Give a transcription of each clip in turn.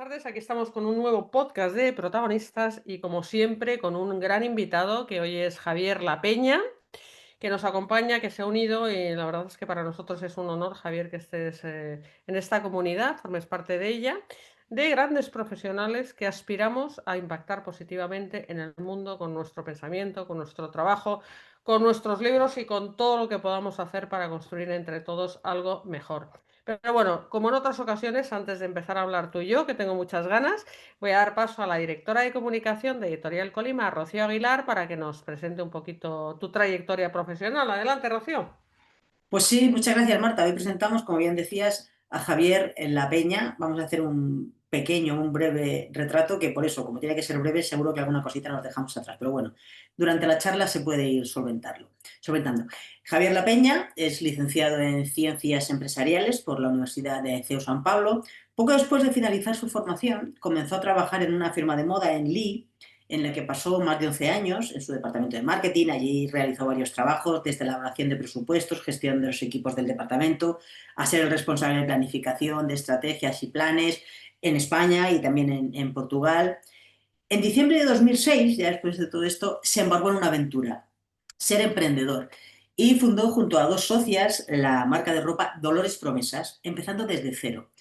tardes, aquí estamos con un nuevo podcast de protagonistas y como siempre con un gran invitado que hoy es Javier La Peña, que nos acompaña, que se ha unido y la verdad es que para nosotros es un honor, Javier, que estés en esta comunidad, formes parte de ella, de grandes profesionales que aspiramos a impactar positivamente en el mundo con nuestro pensamiento, con nuestro trabajo, con nuestros libros y con todo lo que podamos hacer para construir entre todos algo mejor. Pero bueno, como en otras ocasiones, antes de empezar a hablar tú y yo, que tengo muchas ganas, voy a dar paso a la directora de comunicación de Editorial Colima, Rocío Aguilar, para que nos presente un poquito tu trayectoria profesional. Adelante, Rocío. Pues sí, muchas gracias, Marta. Hoy presentamos, como bien decías, a Javier en La Peña. Vamos a hacer un breve retrato que por eso, como tiene que ser breve, seguro que alguna cosita nos dejamos atrás. Pero bueno, durante la charla se puede ir solventando. Javier La Peña es licenciado en Ciencias Empresariales por la Universidad de CEU San Pablo. Poco después de finalizar su formación, comenzó a trabajar en una firma de moda en Lee, en la que pasó más de 11 años en su departamento de marketing. Allí realizó varios trabajos, desde la elaboración de presupuestos, gestión de los equipos del departamento, a ser el responsable de planificación, de estrategias y planes en España y también en Portugal. En diciembre de 2006, ya después de todo esto, se embarcó en una aventura, ser emprendedor, y fundó junto a dos socias la marca de ropa Dolores Promesas, empezando desde cero.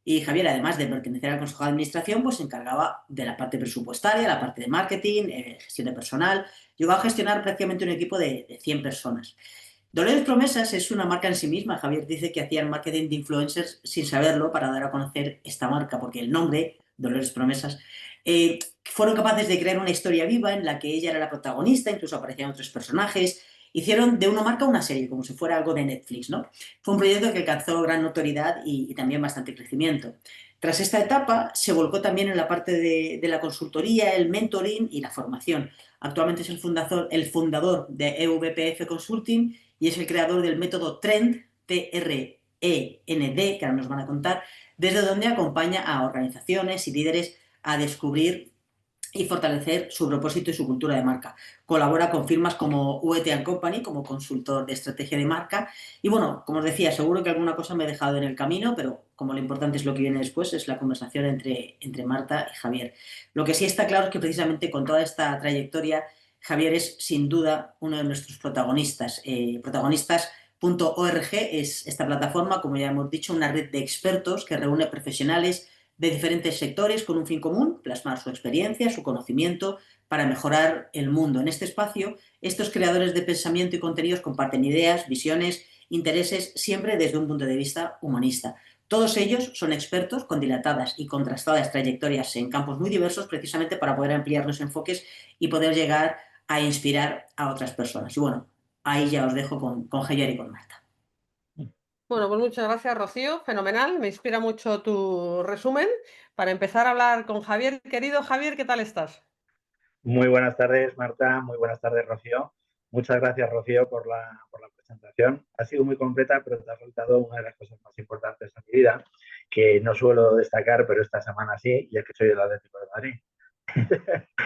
Y Javier, además de pertenecer al Consejo de Administración, pues se encargaba de la parte presupuestaria, la parte de marketing, gestión de personal. Llegó a gestionar prácticamente un equipo de 100 personas. Dolores Promesas es una marca en sí misma. Javier dice que hacían marketing de influencers sin saberlo para dar a conocer esta marca, porque el nombre, Dolores Promesas, fueron capaces de crear una historia viva en la que ella era la protagonista, incluso aparecían otros personajes. Hicieron de una marca una serie, como si fuera algo de Netflix, ¿no? Fue un proyecto que alcanzó gran notoriedad y también bastante crecimiento. Tras esta etapa, se volcó también en la parte de la consultoría, el mentoring y la formación. Actualmente es el fundador de EVPF Consulting y es el creador del método TREND, TREND, que ahora nos van a contar, desde donde acompaña a organizaciones y líderes a descubrir y fortalecer su propósito y su cultura de marca. Colabora con firmas como UET Company como consultor de estrategia de marca. Y bueno, como os decía, seguro que alguna cosa me he dejado en el camino, pero como lo importante es lo que viene después, es la conversación entre Marta y Javier. Lo que sí está claro es que precisamente con toda esta trayectoria, Javier es sin duda uno de nuestros protagonistas. Protagonistas.org es esta plataforma, como ya hemos dicho, una red de expertos que reúne profesionales de diferentes sectores con un fin común, plasmar su experiencia, su conocimiento para mejorar el mundo. En este espacio, estos creadores de pensamiento y contenidos comparten ideas, visiones, intereses, siempre desde un punto de vista humanista. Todos ellos son expertos con dilatadas y contrastadas trayectorias en campos muy diversos, precisamente para poder ampliar los enfoques y poder llegar a inspirar a otras personas. Y bueno, ahí ya os dejo con Javier y con Marta. Bueno, pues muchas gracias, Rocío. Fenomenal. Me inspira mucho tu resumen. Para empezar a hablar con Javier. Querido Javier, ¿qué tal estás? Muy buenas tardes, Marta. Muy buenas tardes, Rocío. Muchas gracias, Rocío, por la presentación. Ha sido muy completa, pero te has soltado una de las cosas más importantes en mi vida, que no suelo destacar, pero esta semana sí, y es que soy del Atlético de Madrid.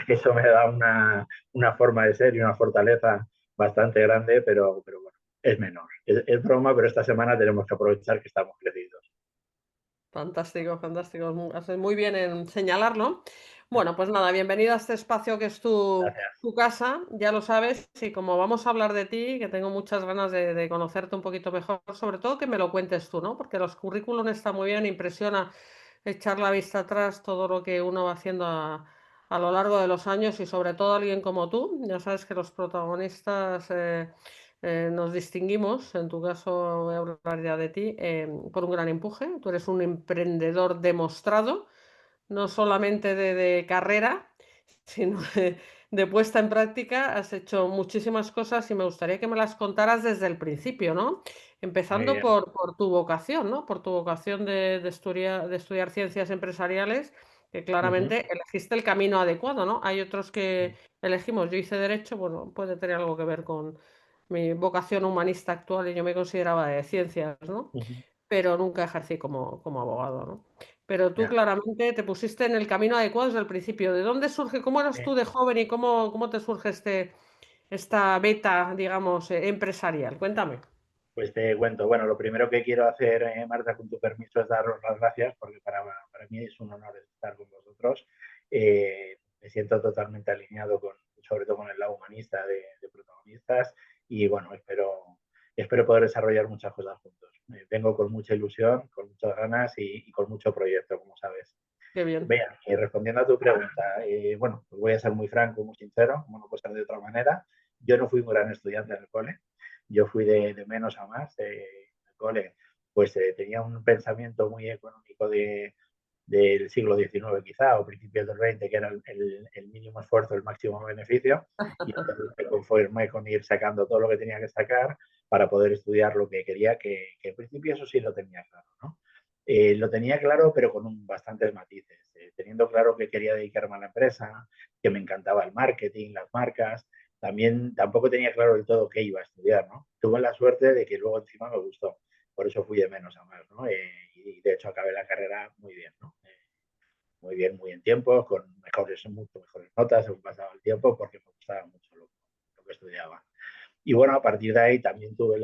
Eso me da una forma de ser y una fortaleza bastante grande, pero bueno, es menor. Es broma, pero esta semana tenemos que aprovechar que estamos crecidos. Fantástico, fantástico. Haces muy bien en señalarlo. Bueno, pues nada, bienvenido a este espacio que es Gracias. tu casa, ya lo sabes, y como vamos a hablar de ti, que tengo muchas ganas de conocerte un poquito mejor, sobre todo que me lo cuentes tú, ¿no? Porque los currículum está muy bien, impresiona echar la vista atrás todo lo que uno va haciendo a lo largo de los años y sobre todo alguien como tú. Ya sabes que los protagonistas nos distinguimos, en tu caso voy a hablar ya de ti, por un gran empuje. Tú eres un emprendedor demostrado, no solamente de carrera, sino de puesta en práctica. Has hecho muchísimas cosas y me gustaría que me las contaras desde el principio, ¿no? Muy Empezando bien. por tu vocación, ¿no? Por tu vocación de estudiar ciencias empresariales, que Ujú. claramente elegiste el camino adecuado, ¿no? Hay otros que elegimos, yo hice derecho, bueno, puede tener algo que ver con mi vocación humanista actual y yo me consideraba de ciencias, ¿no? Ujú. Pero nunca ejercí como abogado, ¿no? Pero tú Ya. claramente te pusiste en el camino adecuado desde el principio. ¿De dónde surge, cómo eras tú de joven y cómo te surge esta beta, digamos, empresarial? Cuéntame. Pues te cuento. Bueno, lo primero que quiero hacer, Marta, con tu permiso, es daros las gracias, porque para para mí es un honor estar con vosotros. Me siento totalmente alineado sobre todo con el lado humanista de protagonistas y bueno, espero poder desarrollar muchas cosas juntos. Vengo con mucha ilusión, con muchas ganas y con mucho proyecto, como sabes. Qué bien. Vean, y respondiendo a tu pregunta, bueno, pues voy a ser muy franco, muy sincero, como no puede ser de otra manera. Yo no fui un gran estudiante en el cole, yo fui de menos a más. En el cole, pues tenía un pensamiento muy económico del siglo XIX quizá, o principios del XX, que era el mínimo esfuerzo, el máximo beneficio, y entonces me conformé con ir sacando todo lo que tenía que sacar para poder estudiar lo que quería, que en principio eso sí lo tenía claro, ¿no? Lo tenía claro, pero con bastantes matices, teniendo claro que quería dedicarme a la empresa, que me encantaba el marketing, las marcas. También tampoco tenía claro del todo qué iba a estudiar, ¿no? Tuve la suerte de que luego encima me gustó, por eso fui de menos a más, ¿no? Y de hecho acabé la carrera muy bien, ¿no? Muy bien, muy en tiempo, con mucho mejores notas según pasaba el tiempo, porque me gustaba mucho lo que estudiaba. Y bueno, a partir de ahí también tuve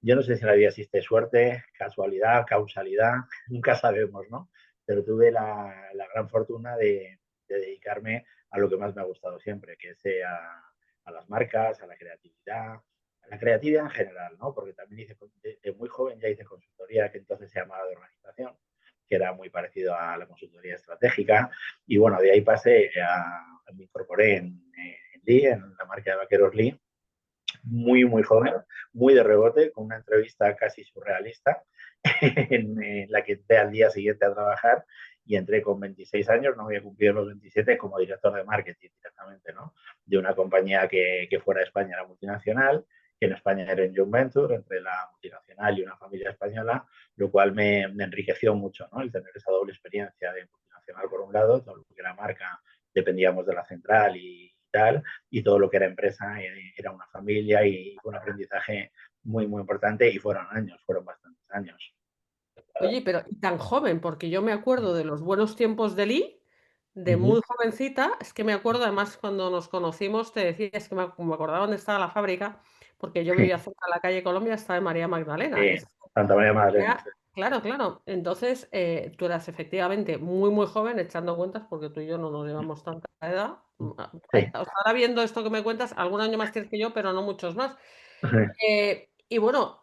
yo no sé si en la vida existe suerte, casualidad, causalidad, nunca sabemos, ¿no? Pero tuve la gran fortuna de dedicarme a lo que más me ha gustado siempre, que es a las marcas, a la creatividad en general, ¿no? Porque también de muy joven ya hice consultoría, que entonces se llamaba de organización, que era muy parecido a la consultoría estratégica. Y bueno, de ahí me incorporé en Lee, en la marca de vaqueros Lee, muy joven, muy de rebote, con una entrevista casi surrealista, en la que entré al día siguiente a trabajar y entré con 26 años, no había cumplido los 27, como director de marketing directamente, ¿no? De una compañía que fuera de España era multinacional, que en España era en joint venture entre la multinacional y una familia española, lo cual me enriqueció mucho, ¿no? El tener esa doble experiencia de multinacional por un lado, todo lo que era marca, dependíamos de la central y tal, y todo lo que era empresa era una familia y fue un aprendizaje muy importante y fueron bastantes años. Oye, pero y tan joven, porque yo me acuerdo de los buenos tiempos de Lee, de Uh -huh. muy jovencita, es que me acuerdo además cuando nos conocimos, te decía, es que me acordaba dónde estaba la fábrica, porque yo vivía cerca de la calle Colombia, estaba en María Magdalena. Santa María Magdalena. Claro, claro. Entonces, tú eras efectivamente muy joven, echando cuentas, porque tú y yo no nos llevamos tanta edad. Sí. Ahora viendo esto que me cuentas, algún año más tienes que yo, pero no muchos más. Y bueno,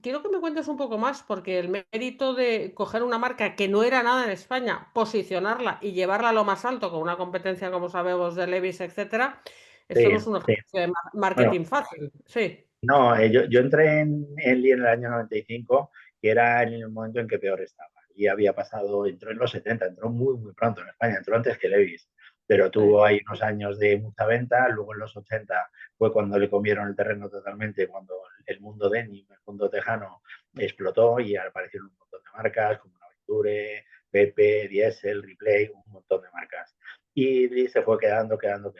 quiero que me cuentes un poco más, porque el mérito de coger una marca que no era nada en España, posicionarla y llevarla a lo más alto con una competencia, como sabemos, de Levi's, etcétera, esto no es un ejercicio de marketing fácil. Sí. No, yo entré en Lee en el año 95, que era en el momento en que peor estaba. Y entró en los 70, entró muy pronto en España, entró antes que Levi's, pero tuvo ahí unos años de mucha venta. Luego en los 80 fue cuando le comieron el terreno totalmente, cuando el mundo denim, el mundo tejano, explotó y aparecieron un montón de marcas como Naventure, Pepe, Diesel, Replay, un montón de marcas. Y Lee se fue quedando. Cuando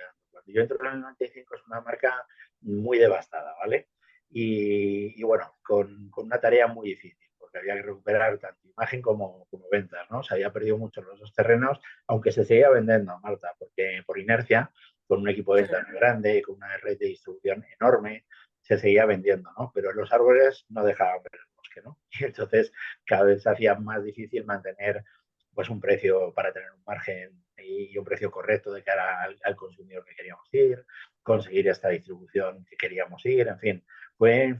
yo entré en el 95 es una marca muy devastada, ¿vale? Y bueno, con una tarea muy difícil, porque había que recuperar tanto imagen como ventas, ¿no? Se había perdido mucho los dos terrenos, aunque se seguía vendiendo, Marta, porque por inercia, con un equipo de venta muy grande, con una red de distribución enorme, se seguía vendiendo, ¿no? Pero los árboles no dejaban ver el bosque, ¿no? Y entonces cada vez se hacía más difícil mantener pues un precio para tener un margen y un precio correcto de cara al consumidor que queríamos ir, conseguir esta distribución que queríamos ir, en fin.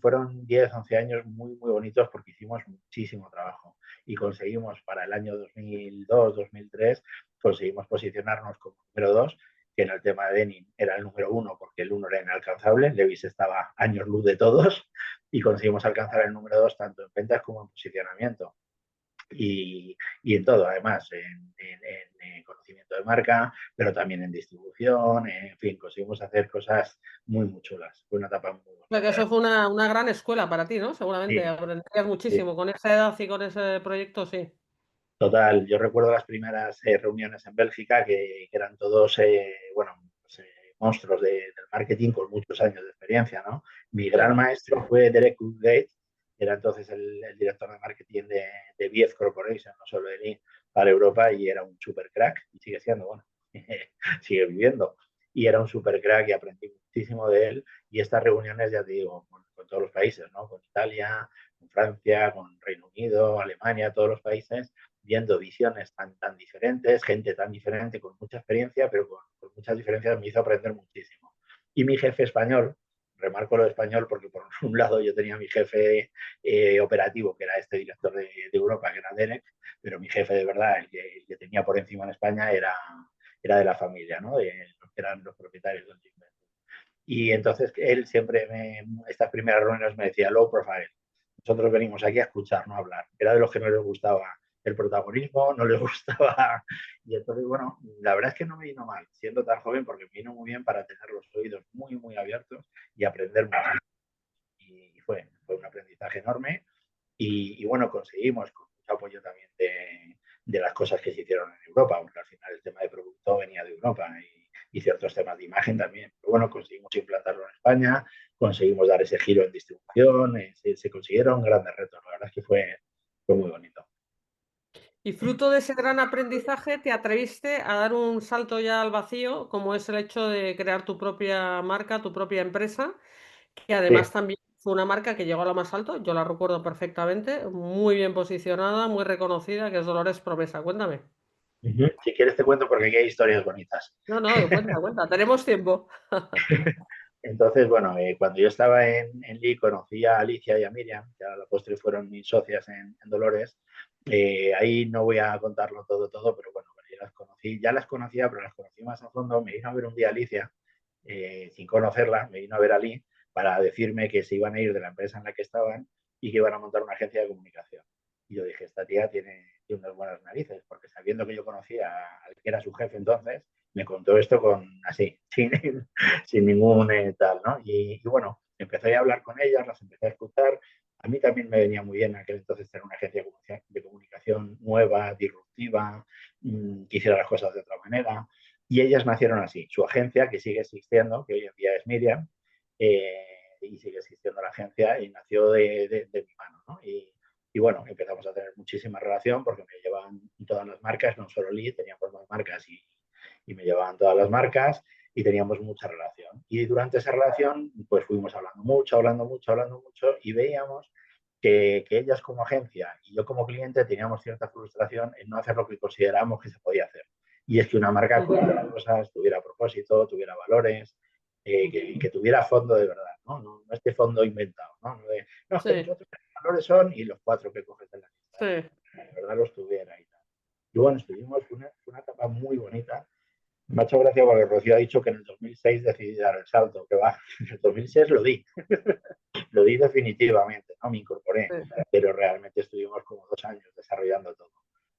Fueron 10, 11 años muy bonitos porque hicimos muchísimo trabajo y conseguimos para el año 2002, 2003, conseguimos posicionarnos como número 2, que en el tema de denim era el número 1 porque el 1 era inalcanzable, Levi's estaba años luz de todos y conseguimos alcanzar el número 2 tanto en ventas como en posicionamiento. Y en todo, además, en conocimiento de marca, pero también en distribución, en fin, conseguimos hacer cosas muy chulas. Fue una etapa muy O sea, que bonita. eso fue una gran escuela para ti, ¿no? Seguramente Sí, aprenderías sí, muchísimo con esa edad y con ese proyecto, sí. total. Yo recuerdo las primeras reuniones en Bélgica que eran todos, bueno, pues, monstruos del marketing con muchos años de experiencia, ¿no? Mi gran maestro fue Derek Woodgate, que era entonces el director de marketing de Viez Corporation, no solo de Lee, para Europa, y era un super crack, y sigue siendo, bueno, sigue viviendo. Y era un super crack y aprendí muchísimo de él. Y estas reuniones, ya te digo, con todos los países, ¿no? Con Italia, con Francia, con Reino Unido, Alemania, todos los países, viendo visiones tan diferentes, gente tan diferente, con mucha experiencia, pero con muchas diferencias, me hizo aprender muchísimo. Y mi jefe español, remarco lo de español porque por un lado yo tenía mi jefe operativo, que era este director de Europa, que era Derek, pero mi jefe de verdad, el que tenía por encima en España, era de la familia, ¿no? Los que eran los propietarios del Gym. Y entonces él siempre, estas primeras reuniones me decía, low profile, nosotros venimos aquí a escuchar, no a hablar. Era de los que no les gustaba el protagonismo, no les gustaba. Y entonces, bueno, la verdad es que no me vino mal, siendo tan joven, porque me vino muy bien para tener los oídos muy, muy abiertos y aprender mucho. Y fue un aprendizaje enorme. Y bueno, conseguimos, con mucho apoyo también de las cosas que se hicieron en Europa, porque al final el tema de producto venía de Europa y ciertos temas de imagen también. Pero bueno, conseguimos implantarlo en España, conseguimos dar ese giro en distribución, se consiguieron grandes retos. La verdad es que fue muy bonito. Y fruto de ese gran aprendizaje, te atreviste a dar un salto ya al vacío, como es el hecho de crear tu propia marca, tu propia empresa, que Sí. además también fue una marca que llegó a lo más alto, yo la recuerdo perfectamente, muy bien posicionada, muy reconocida, que es Dolores Promesa. Cuéntame. Si quieres te cuento porque aquí hay historias bonitas. No, no, cuenta, cuenta, tenemos tiempo. Entonces, bueno, cuando yo estaba en Lee conocí a Alicia y a Miriam, que a la postre fueron mis socias en Dolores. Ahí no voy a contarlo todo, pero bueno, ya las conocía, pero las conocí más a fondo. Me vino a ver un día Alicia, sin conocerla, me vino a ver a Lee para decirme que se iban a ir de la empresa en la que estaban y que iban a montar una agencia de comunicación. Y yo dije, esta tía tiene unas buenas narices, porque sabiendo que yo conocía al que era su jefe entonces, me contó esto así, sin ningún tal, ¿no? Y bueno, empecé a hablar con ellas, las empecé a escuchar. A mí también me venía muy bien en aquel entonces tener una agencia de comunicación nueva, disruptiva, que hiciera las cosas de otra manera. Y ellas nacieron así. Su agencia, que sigue existiendo, que hoy en día es Miriam, y sigue existiendo la agencia, y nació de mi mano, ¿no? Y bueno, empezamos a tener muchísima relación porque me llevaban todas las marcas, no solo Lee, teníamos más marcas y me llevaban todas las marcas y teníamos mucha relación. Y durante esa relación, pues fuimos hablando mucho y veíamos que ellas como agencia y yo como cliente teníamos cierta frustración en no hacer lo que considerábamos que se podía hacer. Y es que una marca tuviera cosas, tuviera propósito, tuviera valores, que tuviera fondo de verdad, ¿no? No este fondo inventado, ¿no? No, que Sí, nosotros los valores son y los 4 que coges de la lista, sí. de verdad los tuviera y tal. Y bueno, estuvimos una etapa muy bonita. Me ha hecho gracia porque Rocío ha dicho que en el 2006 decidí dar el salto, que va, en el 2006 lo di, lo di definitivamente, ¿no? Me incorporé, Sí. pero realmente estuvimos como 2 años desarrollando todo.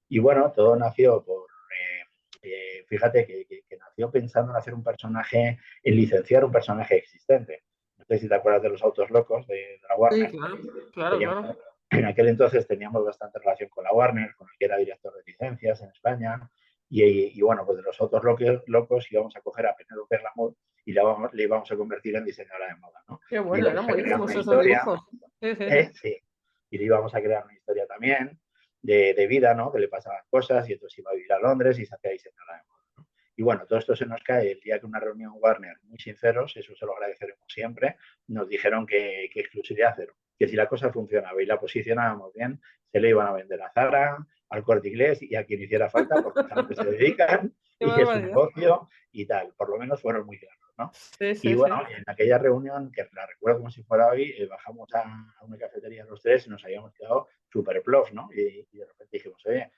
Y bueno, todo nació fíjate que nació pensando en hacer un personaje, en licenciar un personaje existente. No sé si te acuerdas de los autos locos de la Sí, Warner. claro, claro, Teníamos, claro. en aquel entonces teníamos bastante relación con la Warner, con el que era director de licencias en España. Y bueno, pues de los autos locos íbamos a coger a Penélope Glamour y le íbamos a convertir en diseñadora de moda, ¿no? Qué Y bueno, le eran íbamos a crear buenísimos una esos historia, dibujos. Sí, sí, sí. sí, y le íbamos a crear una historia también de vida, ¿no? Que le pasaban cosas y entonces iba a vivir a Londres y se hacía diseñadora de moda, ¿no? Y bueno, todo esto se nos cae el día que una reunión Warner, muy sinceros, eso se lo agradeceremos siempre, nos dijeron que exclusividad cero, que si la cosa funcionaba y la posicionábamos bien, se le iban a vender a Zara, al Corte Inglés y a quien hiciera falta, porque es a lo que se dedican Qué y es un barbaridad. negocio y tal. Por lo menos fueron muy claros, ¿no? Sí, Y sí, bueno, sí. en aquella reunión, que la recuerdo como si fuera hoy, bajamos a una cafetería los tres y nos habíamos quedado súper plof, ¿no? Y de repente dijimos, oye,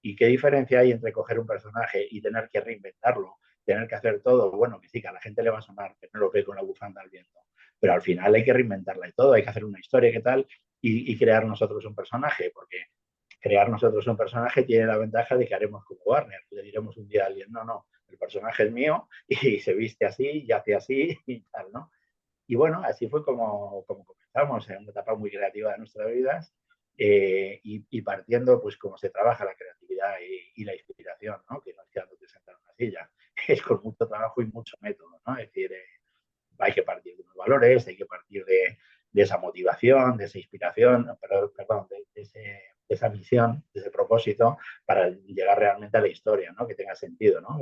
¿y qué diferencia hay entre coger un personaje y tener que reinventarlo, tener que hacer todo? Bueno, que sí, que a la gente le va a sonar Penélope con la bufanda al viento, pero al final hay que reinventarla y todo, hay que hacer una historia, ¿qué tal? Y crear nosotros un personaje, porque crear nosotros un personaje tiene la ventaja de que haremos como Warner, le diremos un día a alguien, no, el personaje es mío y se viste así y hace así y tal, ¿no? Y bueno, así fue como comenzamos en una etapa muy creativa de nuestras vidas, y partiendo, pues, cómo se trabaja la creatividad y la inspiración, ¿no? Que no es quedándote sentado en una silla, es con mucho trabajo y mucho método, ¿no? Es decir, hay que partir de unos valores, hay que partir de esa motivación, de esa inspiración, perdón, de esa misión, de ese propósito, para llegar realmente a la historia, ¿no? Que tenga sentido, ¿no?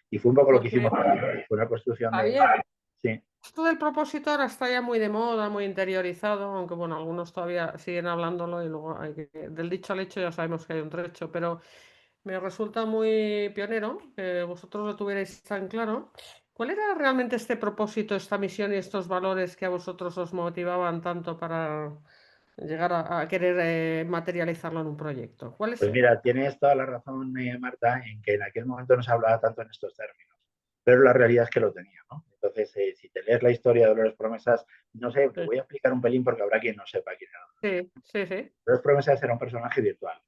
Y fue un poco lo que Porque, hicimos, fue una construcción de... Javier, Sí, Esto del propósito ahora está ya muy de moda, muy interiorizado, aunque bueno, algunos todavía siguen hablándolo y luego del dicho al hecho ya sabemos que hay un trecho, pero me resulta muy pionero que vosotros lo tuvierais tan claro. ¿Cuál era realmente este propósito, esta misión y estos valores que a vosotros os motivaban tanto para llegar a querer materializarlo en un proyecto? ¿Cuáles pues eran? mira, tienes toda la razón, Marta, en que en aquel momento no se hablaba tanto en estos términos, pero la realidad es que lo tenía, ¿no? Entonces, si te lees la historia de Dolores Promesas, no sé, te Sí, voy a explicar un pelín porque habrá quien no sepa quién era. sí, sí, sí. Dolores Promesas era un personaje virtual.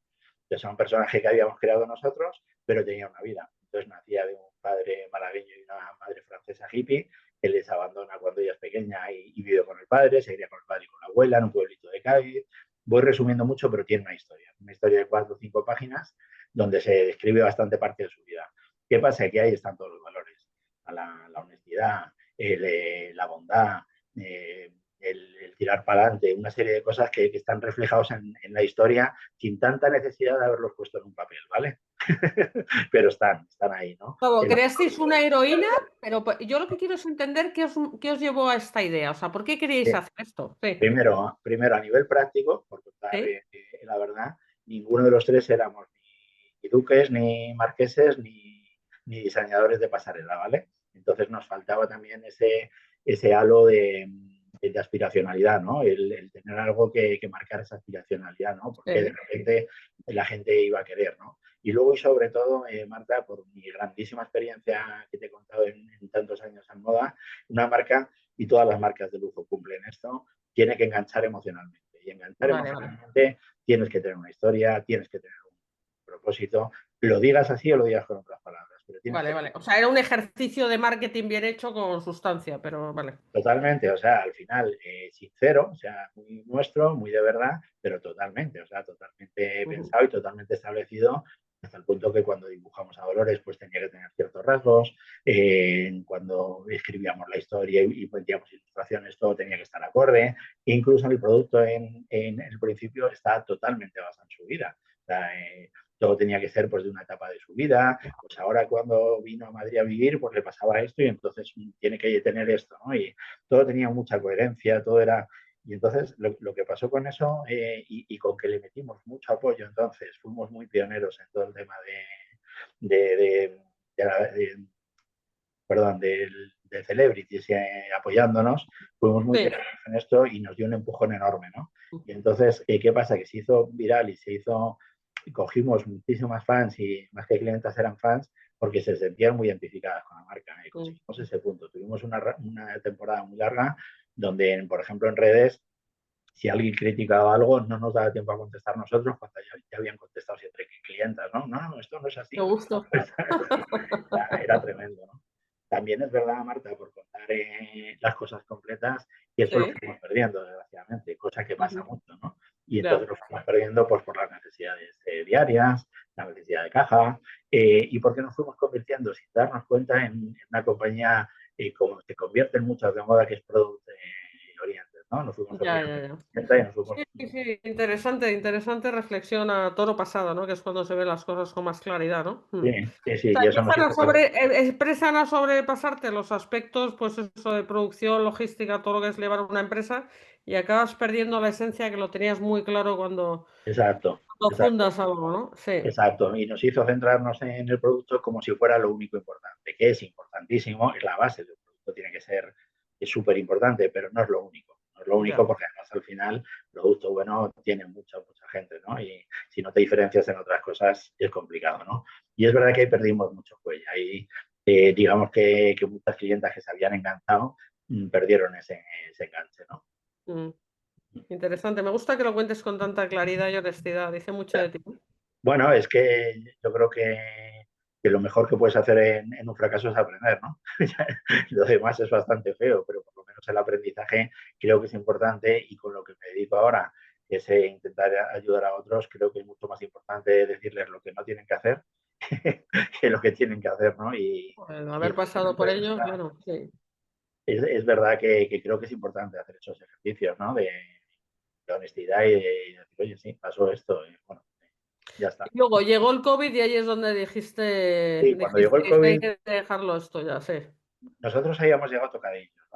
Es un personaje que habíamos creado nosotros, pero tenía una vida. Entonces nacía de un padre malagueño y una madre francesa hippie, que les abandona cuando ella es pequeña y vive con el padre, se iría con el padre y con la abuela en un pueblito de Cádiz. Voy resumiendo mucho, pero tiene una historia de 4 o 5 páginas, donde se describe bastante parte de su vida. ¿Qué pasa? Que ahí están todos los valores, la honestidad, la bondad, el tirar para adelante, una serie de cosas que están reflejados en la historia sin tanta necesidad de haberlos puesto en un papel, ¿vale? Pero están ahí, ¿no? Como creasteis una heroína, pero yo lo que quiero es entender qué os llevó a esta idea. O sea, ¿por qué queríais hacer esto? Sí, Primero, a nivel práctico, por contar sí. la verdad, ninguno de los tres éramos ni duques, ni marqueses, ni diseñadores de pasarela, ¿vale? Entonces nos faltaba también ese halo de aspiracionalidad, ¿no? El tener algo que marcar esa aspiracionalidad, ¿no? Porque de Sí. repente la gente iba a querer, ¿no? Y luego, y sobre todo, Marta, por mi grandísima experiencia que te he contado en tantos años en moda, una marca, y todas las marcas de lujo cumplen esto, tiene que enganchar emocionalmente. Y enganchar Vale, vale. emocionalmente tienes que tener una historia, tienes que tener un propósito, lo digas así o lo digas con otras palabras, pero tienes Vale, que vale. O sea, era un ejercicio de marketing bien hecho con sustancia, pero vale. totalmente, o sea, al final sincero, o sea, muy nuestro, muy de verdad, pero totalmente, o sea, totalmente Ujú. pensado y totalmente establecido hasta el punto que cuando dibujamos a Dolores pues tenía que tener ciertos rasgos, cuando escribíamos la historia y metíamos ilustraciones todo tenía que estar acorde, e incluso el producto en el principio está totalmente basado en su vida. O sea, todo tenía que ser pues de una etapa de su vida, pues ahora cuando vino a Madrid a vivir pues le pasaba esto y entonces tiene que tener esto, ¿no? Y todo tenía mucha coherencia, todo era... Y entonces lo que pasó con eso y con que le metimos mucho apoyo, entonces fuimos muy pioneros en todo el tema de perdón, de celebrities apoyándonos, fuimos muy Sí. pioneros en esto y nos dio un empujón enorme, ¿no? Y entonces, ¿qué pasa? Que se hizo viral y cogimos muchísimas fans y más que clientas eran fans porque se sentían muy identificadas con la marca y conseguimos ese punto. Tuvimos una temporada muy larga donde, por ejemplo, en redes, si alguien criticaba algo, no nos daba tiempo a contestar nosotros cuando ya habían contestado siete clientas, ¿no? No, no, esto no es Qué así. gusto. Era tremendo, ¿no? También es verdad, Marta, por contar las cosas completas, que eso lo Sí. fuimos perdiendo, desgraciadamente, cosa que pasa Ujú. mucho, ¿no? Y entonces Ya. lo fuimos perdiendo pues, por las necesidades diarias, la necesidad de caja, y porque nos fuimos convirtiendo, sin darnos cuenta, en una compañía como se convierten muchas de moda, que es Product Oriented, ¿no? Nos fuimos Ya, ya, ya. y nos fuimos... Sí, sí, sí. Interesante, interesante reflexión a toro pasado, ¿no? Que es cuando se ven las cosas con más claridad, ¿no? Sí, sí, sí, Sea, y eso nos empiezan a hizo perder. empiezan a sobrepasarte los aspectos, pues eso de producción, logística, todo lo que es llevar una empresa, y acabas perdiendo la esencia que lo tenías muy claro Exacto, cuando exacto. fundas algo, ¿no? Sí, Exacto, y nos hizo centrarnos en el producto como si fuera lo único importante, que es importantísimo, es la base del producto, tiene que ser, es súper importante, pero no es lo único. No es lo único ya. porque además al final producto bueno tiene mucha gente, ¿no? Y si no te diferencias en otras cosas es complicado, ¿no? Y es verdad que ahí perdimos mucho cuello. Ahí digamos que muchas clientas que se habían enganchado perdieron ese enganche, ¿no? Mm, interesante. Me gusta que lo cuentes con tanta claridad y honestidad. Dice mucho de ti. Bueno, es que yo creo que lo mejor que puedes hacer en un fracaso es aprender, ¿no? Lo demás es bastante feo, pero por lo menos el aprendizaje creo que es importante y con lo que me dedico ahora, que es intentar ayudar a otros, creo que es mucho más importante decirles lo que no tienen que hacer que lo que tienen que hacer, ¿no? Bueno, Y haber en ese pasado punto por de ello, vista, claro, sí. es verdad que creo que es importante hacer esos ejercicios, ¿no? De honestidad y de decir, oye, sí, pasó esto, y bueno, ya está. Y luego llegó el COVID y ahí es donde Sí, cuando llegó el dijisteis, hay COVID, que dejarlo esto ya, sí. nosotros habíamos llegado tocadillos,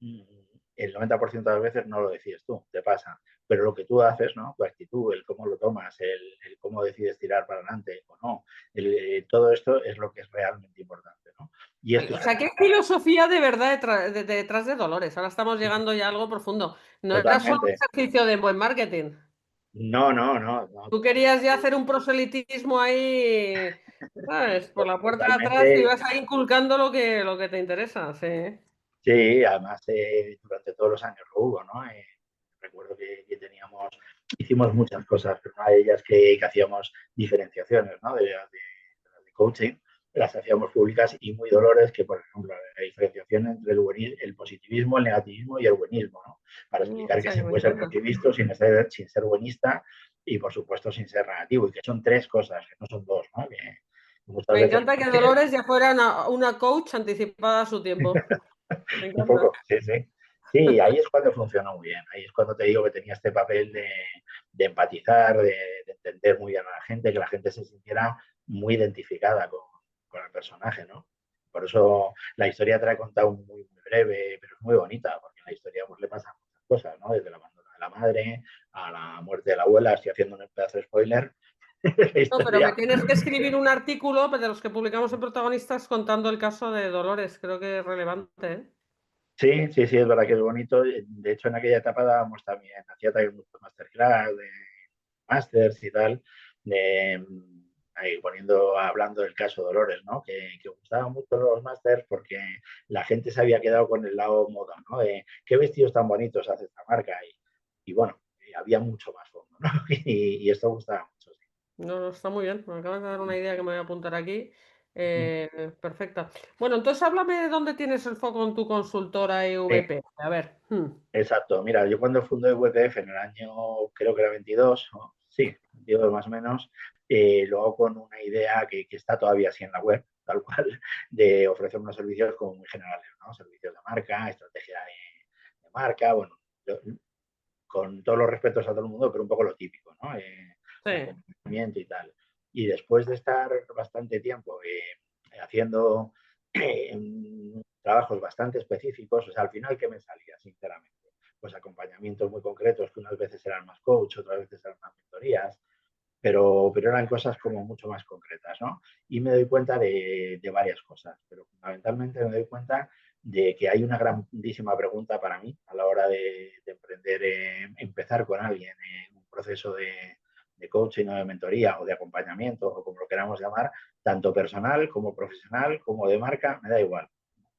el 90% de las veces no lo decides tú, te pasa. Pero lo que tú haces, ¿no? Tu actitud, el cómo lo tomas, el cómo decides tirar para adelante o no, todo esto es lo que es realmente importante, ¿no? Y Vale, esto o es sea, ¿qué filosofía de verdad detrás de Dolores? Ahora estamos llegando ya a algo profundo. No era solo un totalmente. ejercicio de buen marketing. No, no, no, no, Tú querías ya hacer un proselitismo ahí, ¿sabes? Por la puerta de atrás y totalmente. vas ahí inculcando lo que te interesa, sí. Sí, además durante todos los años lo hubo, ¿no? Recuerdo que hicimos muchas cosas, pero una de ellas que hacíamos diferenciaciones, ¿no? De coaching, las hacíamos públicas y muy Dolores, que por ejemplo la diferenciación entre el positivismo, el negativismo y el buenismo, ¿no? Para explicar O que sea, que se me puede ser encanta. positivista sin ser buenista y por supuesto sin ser negativo, y que son tres cosas, que no son dos, ¿no? Que muchas Me veces encanta que Dolores ya fuera una coach anticipada a su tiempo. Me un encanta. poco, sí, sí. Sí, ahí es cuando funcionó muy bien. Ahí es cuando te digo que tenía este papel de empatizar, de entender muy bien a la gente, que la gente se sintiera muy identificada con el personaje, ¿no? Por eso la historia te la he contado muy, muy breve, pero es muy bonita, porque en la historia pues, le pasan muchas cosas, ¿no? Desde el abandono de la madre a la muerte de la abuela. Estoy haciendo un pedazo de spoiler. La No, pero me historia. tienes que escribir un artículo de los que publicamos en Protagonistas contando el caso de Dolores. Creo que es relevante, ¿eh? Sí, sí, sí, es verdad que es bonito. De hecho, en aquella etapa dábamos también, hacía también muchos masterclass, de másters y tal, de, ahí hablando del caso Dolores, ¿no? Que gustaban mucho los másters porque la gente se había quedado con el lado moda, ¿no? De qué vestidos tan bonitos hace esta marca. Y bueno, había mucho más fondo, ¿no? Y esto gustaba mucho, sí. No, no, está muy bien. Me acabas de dar una idea que me voy a apuntar aquí. Mm. Perfecta. Bueno, entonces háblame de dónde tienes el foco en tu consultora Sí, EVP. A ver. exacto. Mira, yo cuando fundé WPF en el año, creo que era 22, sí, 22 más o menos, lo hago con una idea que está todavía así en la web, tal cual, de ofrecer unos servicios como muy generales, ¿no? Servicios de marca, estrategia de marca, bueno, con todos los respetos a todo el mundo, pero un poco lo típico, ¿no? Sí. Acompañamiento y tal. Y después de estar bastante tiempo haciendo trabajos bastante específicos, o sea, al final, ¿qué me salía, sinceramente? Pues acompañamientos muy concretos, que unas veces eran más coach, otras veces eran más mentorías, pero eran cosas como mucho más concretas, ¿no? Y me doy cuenta de varias cosas, pero fundamentalmente me doy cuenta de que hay una grandísima pregunta para mí a la hora de emprender, empezar con alguien en un proceso de coaching o de mentoría o de acompañamiento o como lo queramos llamar, tanto personal como profesional como de marca, me da igual,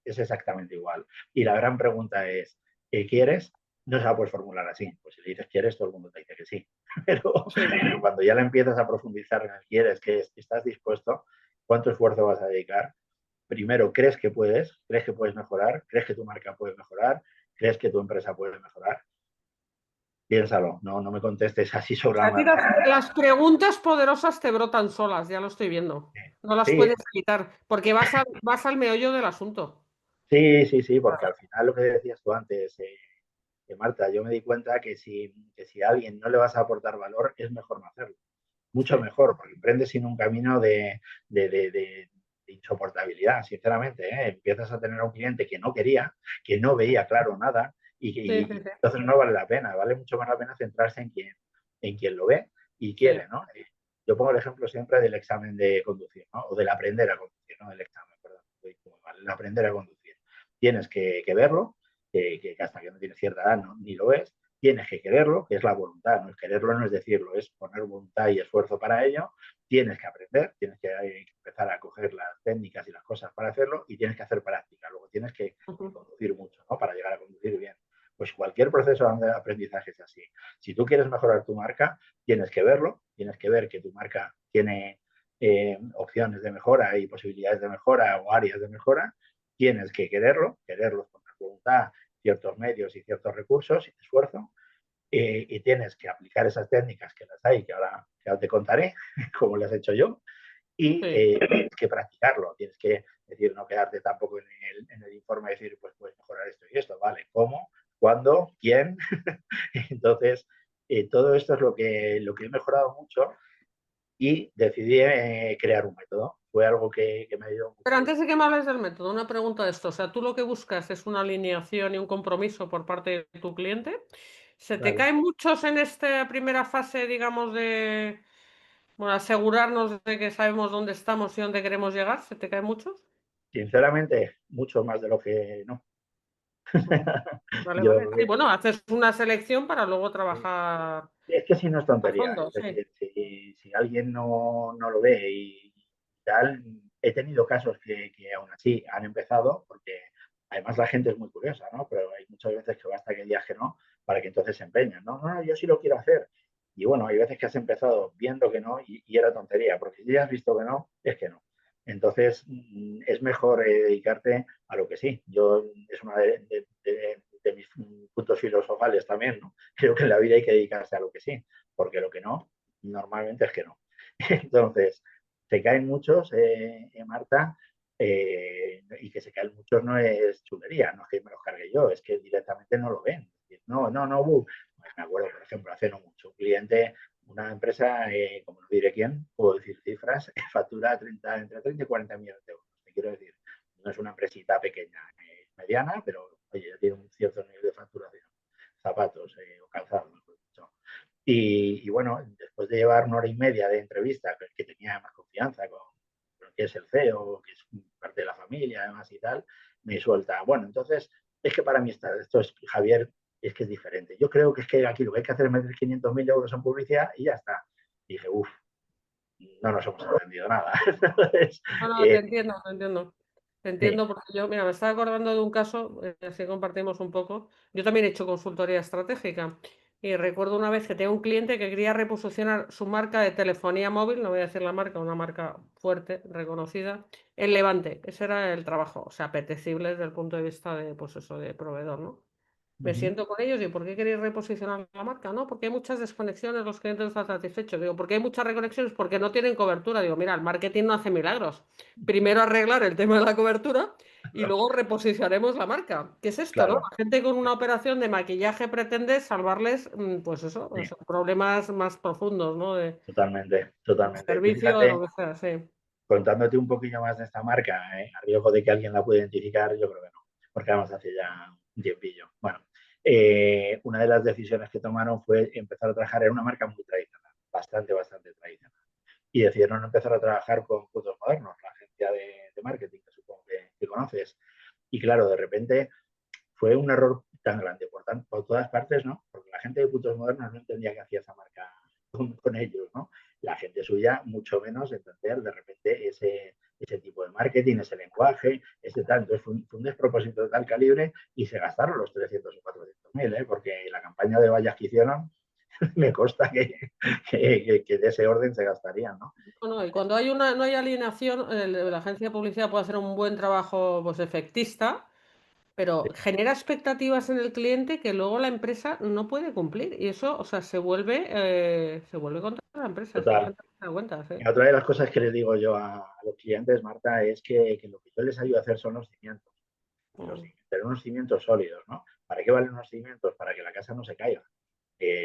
es exactamente igual. Y la gran pregunta es, ¿qué quieres? No se la puedes formular así, pues si le dices quieres, todo el mundo te dice que sí. Pero Sí. cuando ya la empiezas a profundizar en el quieres, que estás dispuesto, cuánto esfuerzo vas a dedicar. Primero, crees que puedes mejorar, crees que tu marca puede mejorar, crees que tu empresa puede mejorar. Piénsalo, no me contestes así O sobre la sea, a ti marcha. las preguntas poderosas te brotan solas, ya lo estoy viendo. No las Sí, puedes evitar, porque vas al meollo del asunto. sí, sí, sí, porque al final lo que decías tú antes, Marta, yo me di cuenta que si a alguien no le vas a aportar valor, es mejor no hacerlo. Mucho Sí, mejor, porque emprendes sin un camino de insoportabilidad, sinceramente. Empiezas a tener a un cliente que no quería, que no veía claro nada, sí, y sí, entonces no vale la pena, vale mucho más la pena centrarse en quien lo ve y sí. quiere, ¿no? Yo pongo el ejemplo siempre del examen de conducir, ¿no? O del aprender a conducir, ¿no? Del examen, perdón. El aprender a conducir. Tienes que verlo, que hasta que no tienes cierta edad ni lo ves, tienes que quererlo, que es la voluntad, ¿no? El quererlo no es decirlo, es poner voluntad y esfuerzo para ello, tienes que aprender, tienes que empezar a coger las técnicas y las cosas para hacerlo y tienes que hacer práctica, luego tienes que conducir mucho, ¿no? Para llegar a conducir bien. Pues cualquier proceso de aprendizaje es así. Si tú quieres mejorar tu marca, tienes que verlo, tienes que ver que tu marca tiene opciones de mejora y posibilidades de mejora o áreas de mejora, tienes que quererlo con voluntad, ciertos medios y ciertos recursos y esfuerzo, y tienes que aplicar esas técnicas que las hay, que ahora te contaré, como las he hecho yo, y Sí. tienes que practicarlo, tienes que decir, no quedarte tampoco en el informe y decir, pues puedes mejorar esto y esto, ¿vale? ¿Cómo? ¿Cuándo? ¿Quién? Entonces, todo esto es lo que he mejorado mucho y decidí crear un método. fue algo que me ayudó Pero mucho. antes de que me hables del método, una pregunta de esto. O sea, tú lo que buscas es una alineación y un compromiso por parte de tu cliente. ¿Se te Claro. caen muchos en esta primera fase, digamos, de, bueno, asegurarnos de que sabemos dónde estamos y dónde queremos llegar? ¿Se te caen muchos? Sinceramente, mucho más de lo que no. Mm. Vale, vale. Yo, Sí, bueno, haces una selección para luego trabajar es que si no es a tontería, fondo, es sí. decir, si alguien no lo ve y tal, he tenido casos que aún así han empezado, porque además la gente es muy curiosa, ¿no? Pero hay muchas veces que basta que digas que no, para que entonces se empeñen, ¿no? No, yo sí lo quiero hacer. Y bueno, hay veces que has empezado viendo que no y era tontería, porque si ya has visto que no, es que no. Entonces, es mejor dedicarte a lo que sí. Yo, es una de mis puntos filosofales también, ¿no? Creo que en la vida hay que dedicarse a lo que sí, porque lo que no, normalmente es que no. Entonces, se caen muchos, Marta, y que se caen muchos no es chulería, no es que me los cargue yo, es que directamente no lo ven. Pues me acuerdo, por ejemplo, hace no mucho, un cliente, una empresa, como no diré quién, puedo decir cifras, factura entre 30 y 40 millones de euros. Te quiero decir, no es una empresita pequeña, mediana, pero oye, ya tiene un cierto nivel de facturación. Zapatos o calzados, mejor dicho. Y bueno, después de llevar una hora y media de entrevista, que tenía más confianza con que es el CEO, que es parte de la familia, además y tal, me suelta. Bueno, entonces, es que para mí esto es, Javier, es que es diferente. Yo creo que es que aquí lo que hay que hacer es meter 500.000 euros en publicidad y ya está. Y dije, uff, no nos hemos entendido nada. Entonces, No, no, te entiendo, te entiendo. Te sí. entiendo porque yo, mira, me estaba acordando de un caso, así compartimos un poco. Yo también he hecho consultoría estratégica y recuerdo una vez que tenía un cliente que quería reposicionar su marca de telefonía móvil, no voy a decir la marca, una marca fuerte, reconocida, en Levante. Ese era el trabajo, o sea, apetecible desde el punto de vista de, pues eso, de proveedor, ¿no? Me Ujú. siento con ellos y ¿por qué queréis reposicionar la marca? No, porque hay muchas desconexiones, los clientes no están satisfechos. Digo, ¿por qué hay muchas reconexiones? Porque no tienen cobertura. Digo, mira, el marketing no hace milagros. Primero arreglar el tema de la cobertura y luego reposicionaremos la marca. ¿Qué es esto, no? Claro, La gente con una operación de maquillaje pretende salvarles, pues eso, sí, esos problemas más profundos, ¿no? totalmente, De totalmente. Tú servicio, de lo fíjate, que sea, sí. contándote un poquillo más de esta marca, a riesgo de que alguien la pueda identificar, yo creo que no, porque vamos hace ya un tiempillo. Bueno, una de las decisiones que tomaron fue empezar a trabajar en una marca muy tradicional, bastante tradicional. Y decidieron empezar a trabajar con Putos Modernos, la agencia de marketing que supongo que conoces. Y claro, de repente fue un error tan grande por todas partes, ¿no? Porque la gente de Putos Modernos no entendía qué hacía esa marca con ellos, ¿no? La gente suya, mucho menos entender de repente ese tipo de marketing, ese lenguaje, ese tal. Entonces fue un despropósito de tal calibre y se gastaron los 300 o 400.000, ¿eh? Porque la campaña de vallas que hicieron me consta que de ese orden se gastarían, ¿no? Bueno, y cuando hay no hay alineación, la agencia de publicidad puede hacer un buen trabajo pues, efectista. Pero genera expectativas en el cliente que luego la empresa no puede cumplir. Y eso, o sea, se vuelve contra la empresa. Eso la Total. gente no se da cuenta, sí. Y otra de las cosas que les digo yo a los clientes, Marta, es que lo que yo les ayudo a hacer son los cimientos. Y los Mm, cimientos, tener unos cimientos sólidos, ¿no? ¿Para qué valen unos cimientos? Para que la casa no se caiga.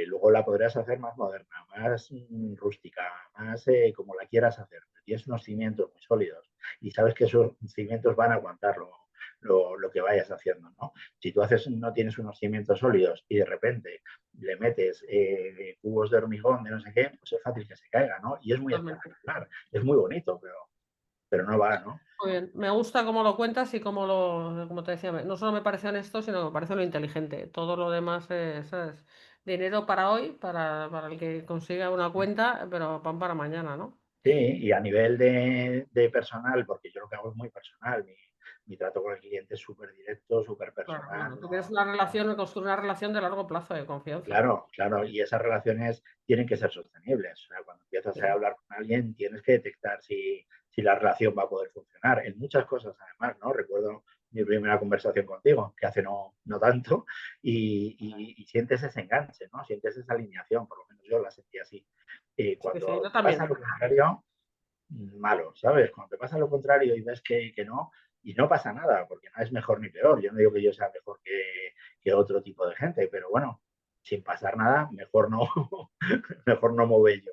Luego la podrás hacer más moderna, más rústica, más como la quieras hacer. Tienes unos cimientos muy sólidos y sabes que esos cimientos van a aguantar lo que vayas haciendo, ¿no? Si tú no tienes unos cimientos sólidos y de repente le metes cubos de hormigón de no sé qué, pues es fácil que se caiga, ¿no? Y es muy totalmente. espectacular, es muy bonito, pero no va, ¿no? Muy bien. Me gusta cómo lo cuentas y como te decía, no solo me parece honesto, sino que me parece lo inteligente. Todo lo demás es, ¿sabes? Dinero para hoy, para el que consiga una cuenta, pero pan para mañana, ¿no? Sí, y a nivel de personal, porque yo lo que hago es muy personal, mi trato con el cliente es súper directo, súper Claro, personal, bueno, tú quieres una relación, construir una relación de largo plazo de confianza. claro, claro, y esas relaciones tienen que ser sostenibles. O sea, cuando empiezas a Sí. hablar con alguien, tienes que detectar si la relación va a poder funcionar. En muchas cosas, además, ¿no? Recuerdo mi primera conversación contigo, que hace no tanto, y sientes ese enganche, ¿no? Sientes esa alineación, por lo menos yo la sentí así. Sí, sí, Cuando yo te pasa también. lo contrario, malo, ¿sabes? Cuando te pasa lo contrario y ves que no, y no pasa nada, porque no es mejor ni peor. Yo no digo que yo sea mejor que otro tipo de gente, pero bueno, sin pasar nada, mejor no, mejor no mover yo.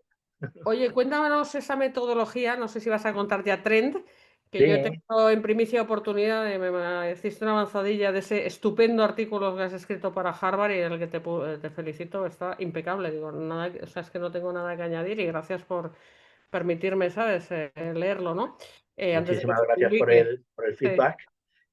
Oye, cuéntanos esa metodología, no sé si vas a contar ya Trend, que yo he Sí, tenido en primicia oportunidad de, me hiciste una avanzadilla de ese estupendo artículo que has escrito para Harvard y en el que te felicito, está impecable, digo, nada, o sea, es que no tengo nada que añadir y gracias por permitirme, ¿sabes? Leerlo, ¿no? Antes de que muchísimas se gracias publique. por el Sí. feedback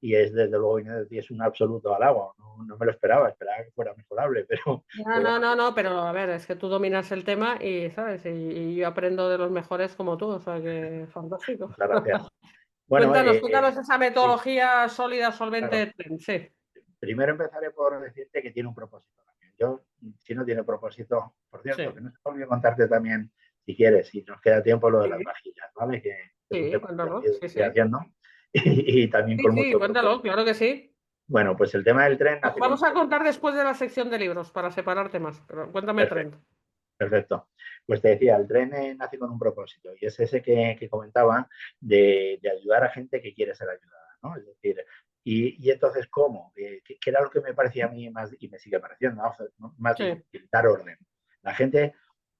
y es desde luego Inés, y es un absoluto halago. No, no me lo esperaba, esperaba que fuera mejorable, No, pero no, bueno, no, no, pero a ver, es que tú dominas el tema y, ¿sabes? Y yo aprendo de los mejores como tú, o sea que fantástico. muchas gracias. Bueno, Cuéntanos esa sí, metodolgía sólida, solvente claro. de Trend, sí. Primero empezaré por decirte que tiene un propósito también. Yo, si no tiene propósito, por cierto, Sí, que no se me olvide contarte también, si quieres, si nos queda tiempo, lo de las sí, vajillas, ¿vale? Que es un sí, tema cuéntalo, divertido que sí, estoy sí. haciendo y también Sí, con sí, mucho cuéntalo, propósito. claro que sí. Bueno, pues el tema del tren nace con un Vamos a propósito. contar después de la sección de libros para separar temas, pero cuéntame Perfecto. Trend. Perfecto. Pues te decía, el tren nace con un propósito y es ese que comentaba de ayudar a gente que quiere ser ayudada, ¿no? Es decir, y entonces, ¿cómo? ¿Qué era lo que me parecía a mí más, y me sigue pareciendo, ¿no? Más Sí, difícil? Dar orden. La gente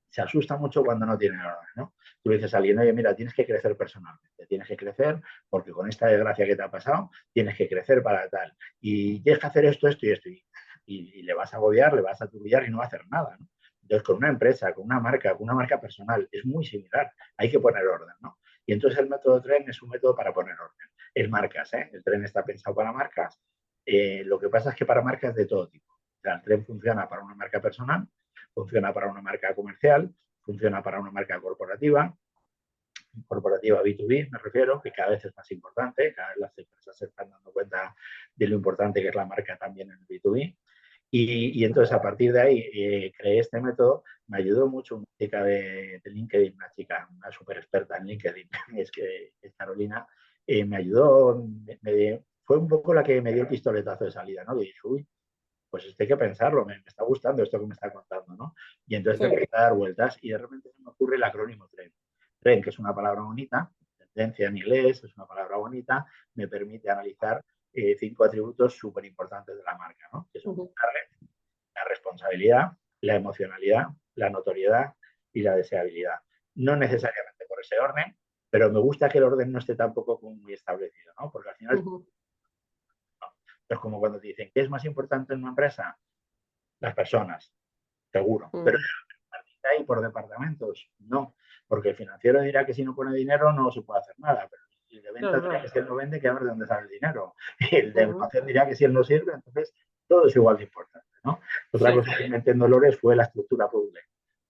se asusta mucho cuando no tiene orden, ¿no? Tú le dices a alguien, oye, mira, tienes que crecer personalmente, tienes que crecer porque con esta desgracia que te ha pasado, tienes que crecer para tal. Y tienes que hacer esto, esto y esto. Y le vas a agobiar, le vas a atropellar y no va a hacer nada, ¿no? Entonces, con una empresa, con una marca personal, es muy similar. Hay que poner orden, ¿no? Y entonces el método tren es un método para poner orden. Es marcas, ¿eh? El tren está pensado para marcas. Lo que pasa es que para marcas de todo tipo. O sea, el tren funciona para una marca personal, funciona para una marca comercial, funciona para una marca corporativa B2B me refiero, que cada vez es más importante, cada vez las empresas se están dando cuenta de lo importante que es la marca también en el B2B. Y entonces a partir de ahí creé este método, me ayudó mucho una chica de LinkedIn, una chica, una súper experta en LinkedIn, es Carolina, me ayudó, fue un poco la que me dio el pistoletazo de salida, ¿no? Y dije, uy, pues esto hay que pensarlo, me está gustando esto que me está contando, ¿no? Y entonces sí. le empecé a dar vueltas y de repente se me ocurre el acrónimo TREN. TREN, que es una palabra bonita, tendencia en inglés, es una palabra bonita, me permite analizar 5 atributos súper importantes de la marca, ¿no? Que son Ujú, la responsabilidad, la emocionalidad, la notoriedad y la deseabilidad. No necesariamente por ese orden, pero me gusta que el orden no esté tampoco muy establecido, ¿no? Porque al final ujú, es como cuando te dicen, ¿qué es más importante en una empresa? Las personas, seguro. Pero ujú. ahí por departamentos, no. Porque el financiero dirá que si no pone dinero no se puede hacer nada. Pero el de Claro, ventas dirá que claro. si él no vende, que a ver de dónde sale el dinero. Y el de Ujú. almacén dirá que si él no sirve, entonces todo es igual de importante, ¿no? Otra Sí. cosa que inventé en Dolores fue la estructura puzzle,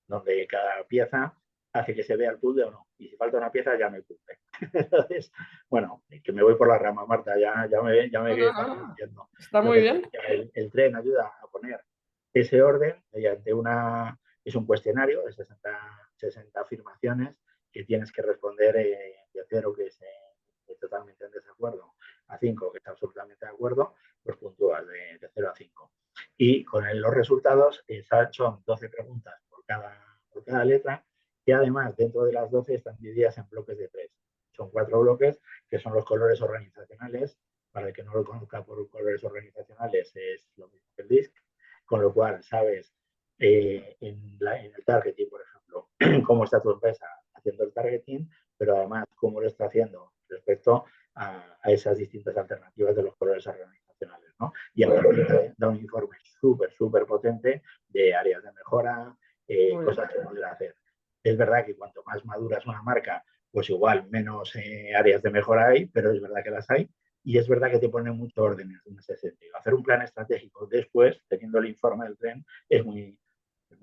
donde cada pieza hace que se vea el puzzle o no. Y si falta una pieza, ya no hay puzzle. Entonces, bueno, que me voy por la rama, Marta, ya me No, no, vas no. conociendo. Está muy Entonces, bien. el tren ayuda a poner ese orden mediante es un cuestionario de 60 afirmaciones que tienes que responder de 0, que es totalmente en desacuerdo, a 5, que está absolutamente de acuerdo, pues puntúas de 0 a 5. Y con los resultados son 12 preguntas por cada letra, que además dentro de las 12 están divididas en bloques de 3. Son 4 bloques que son los colores organizacionales. Para el que no lo conozca por colores organizacionales, es lo mismo que el DISC, con lo cual sabes en el targeting, por ejemplo, cómo está tu empresa haciendo el targeting, pero además cómo lo está haciendo respecto a esas distintas alternativas de los colores organizacionales, ¿no? Y a partir da un informe súper, súper potente de áreas de mejora, Muy bien. cosas que poder hacer. Es verdad que cuanto más madura es una marca, pues igual menos áreas de mejora hay, pero es verdad que las hay. Y es verdad que te pone mucho orden en ese sentido. Hacer un plan estratégico después, teniendo el informe del tren, es muy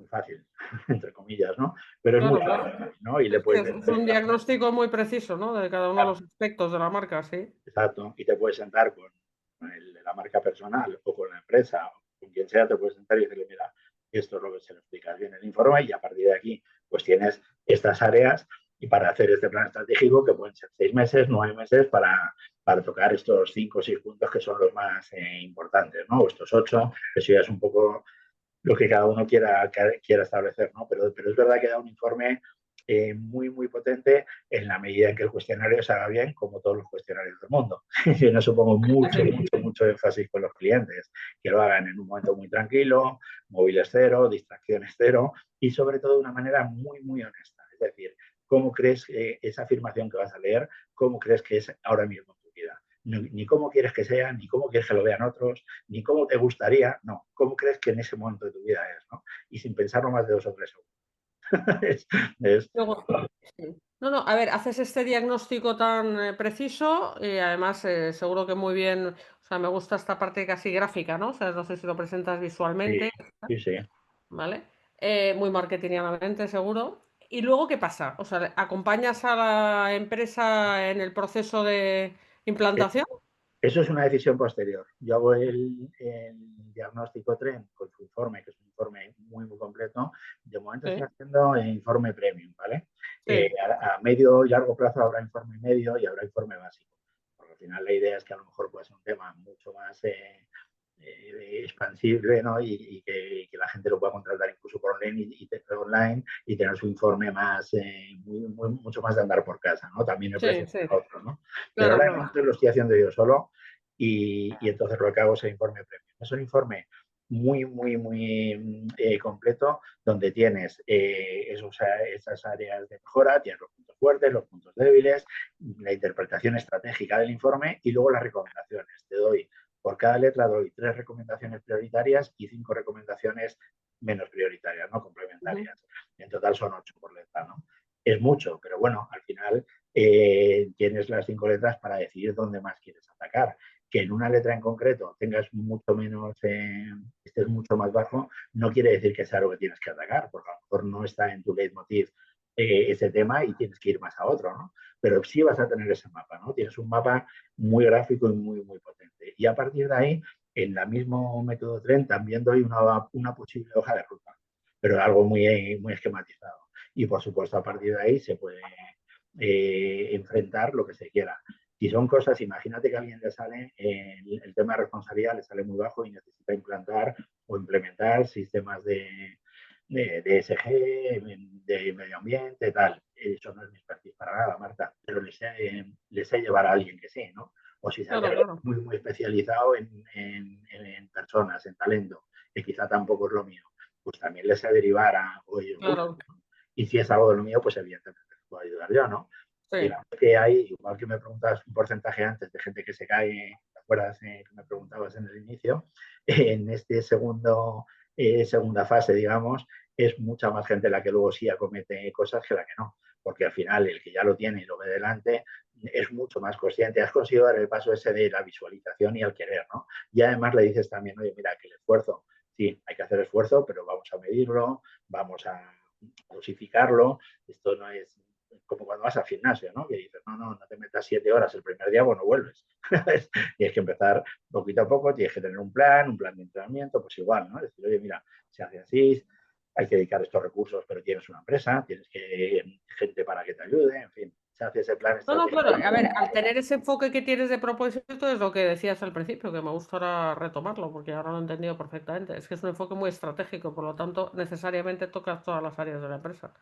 fácil, entre comillas, ¿no? Pero es muy Claro, claro. fácil, ¿no? Y Sí, le sí, puedes es un diagnóstico muy preciso, ¿no? De cada uno de los aspectos de la marca, sí. exacto, y te puedes sentar con la marca personal o con la empresa o con quien sea, te puedes sentar y decirle, mira, esto es lo que se lo explicas bien en el informe y a partir de aquí, pues tienes estas áreas y para hacer este plan estratégico, que pueden ser 6 meses, 9 meses, para tocar estos 5 o 6 puntos que son los más importantes, ¿no? O estos 8, que eso ya es un poco lo que cada uno quiera establecer, ¿no? Pero es verdad que da un informe muy, muy potente en la medida en que el cuestionario se haga bien, como todos los cuestionarios del mundo. Yo no supongo mucho, Sí. mucho, mucho énfasis con los clientes, que lo hagan en un momento muy tranquilo, móviles cero, distracciones cero y sobre todo de una manera muy, muy honesta. Es decir, ¿cómo crees que esa afirmación que vas a leer, cómo crees que es ahora mismo en tu vida? Ni cómo quieres que sea, ni cómo quieres que lo vean otros, ni cómo te gustaría, no, cómo crees que en ese momento de tu vida es, ¿no? Y sin pensarlo más de 2 o 3 segundos. es, Luego, sí. No, no, a ver, haces este diagnóstico tan preciso y además seguro que muy bien, o sea, me gusta esta parte casi gráfica, ¿no? O sea, no sé si lo presentas sí, visualmente, sí, sí. ¿vale? Muy marketingianamente, seguro. ¿Y luego qué pasa? O sea, ¿acompañas a la empresa en el proceso de implantación? Eso es una decisión posterior. Yo hago el diagnóstico TREN con su informe, que es un informe muy, muy completo. De momento estoy Sí, haciendo el informe premium, ¿vale? sí, A medio y largo plazo habrá informe medio y habrá informe básico. Porque al final la idea es que a lo mejor puede ser un tema mucho más expansible, ¿no? Y que la gente lo pueda contratar incluso por online y tener su informe más, mucho más de andar por casa, ¿no? También el sí, precio sí, es otro, ¿no? Pero claro, ahora de claro. momento lo estoy haciendo yo solo y entonces lo que hago es el informe premium. Es un informe muy, muy, muy completo donde tienes esas áreas de mejora, tienes los puntos fuertes, los puntos débiles, la interpretación estratégica del informe y luego las recomendaciones. Te doy, por cada letra doy 3 recomendaciones prioritarias y 5 recomendaciones menos prioritarias, ¿no? Ujú, Complementarias. En total son 8 por letra, ¿no? Es mucho, pero bueno, al final tienes las 5 letras para decidir dónde más quieres atacar. Que en una letra en concreto tengas mucho menos, estés mucho más bajo, no quiere decir que sea lo que tienes que atacar, porque a lo mejor no está en tu leitmotiv ese tema y tienes que ir más a otro, ¿no? Pero sí vas a tener ese mapa, ¿no? Tienes un mapa muy gráfico y muy, muy potente. Y a partir de ahí, en el mismo método TREN, también doy una posible hoja de ruta, pero algo muy, muy esquematizado. Y por supuesto, a partir de ahí se puede enfrentar lo que se quiera. Si son cosas, imagínate que a alguien le sale el tema de responsabilidad, le sale muy bajo y necesita implantar o implementar sistemas de ESG, de medio ambiente, tal. Eso no es mi expertise para nada, Marta, pero le sé llevar a alguien que sí, ¿no? O si es claro, alguien claro, muy, muy especializado en personas, en talento, que quizá tampoco es lo mío, pues también les sé derivar a o ellos buscan, claro, ¿no? Y si es algo de lo mío, pues evidentemente les puedo ayudar yo, ¿no? sí. Digamos que hay, igual que me preguntabas un porcentaje antes de gente que se cae, ¿te acuerdas que me preguntabas en el inicio? En este segunda fase, digamos, es mucha más gente la que luego sí acomete cosas que la que no, porque al final el que ya lo tiene y lo ve delante es mucho más consciente. Has conseguido dar el paso ese de la visualización y el querer, ¿no? Y además le dices también, oye, mira, que el esfuerzo, sí, hay que hacer esfuerzo, pero vamos a medirlo, vamos a dosificarlo, esto no es como cuando vas al gimnasio, ¿no? Que dices, no te metas 7 horas el primer día, bueno, vuelves. Tienes que empezar poquito a poco, tienes que tener un plan de entrenamiento, pues igual, ¿no? Es decir, oye, mira, se hace así, hay que dedicar estos recursos, pero tienes una empresa, tienes gente para que te ayude, en fin, se hace ese plan No, no, estratégico. claro. A ver, al tener ese enfoque que tienes de propósito es lo que decías al principio, que me gusta ahora retomarlo, porque ahora lo he entendido perfectamente. Es que es un enfoque muy estratégico, por lo tanto, necesariamente tocas todas las áreas de la empresa.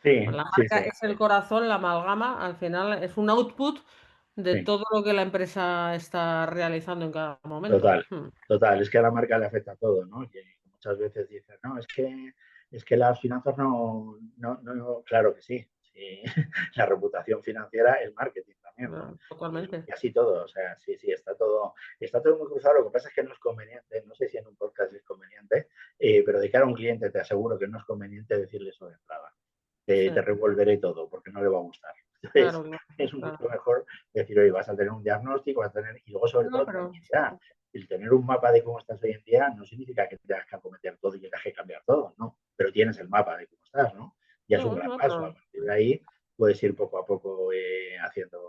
Sí, Pues la sí, marca sí, es el corazón, la amalgama, al final es un output de sí, todo lo que la empresa está realizando en cada momento. total, total. Es que a la marca le afecta todo, ¿no? Que muchas veces dicen, no, es que las finanzas no, claro que sí, sí. La reputación financiera es marketing también, ¿no? Totalmente. Y así todo, o sea, sí, sí, está todo muy cruzado. Lo que pasa es que no es conveniente, no sé si en un podcast es conveniente, pero de cara a un cliente te aseguro que no es conveniente decirle eso de entrada. Sí, Te revolveré todo porque no le va a gustar. Entonces, claro, claro, es claro. mucho mejor decir, oye, vas a tener un diagnóstico, vas a tener, y luego sobre No, todo pero tranquilidad. El tener un mapa de cómo estás hoy en día no significa que tengas que acometer todo y que tengas que cambiar todo, ¿no? Pero tienes el mapa de cómo estás, ¿no? Ya es un no, gran no, paso. A pero partir de ahí puedes ir poco a poco haciendo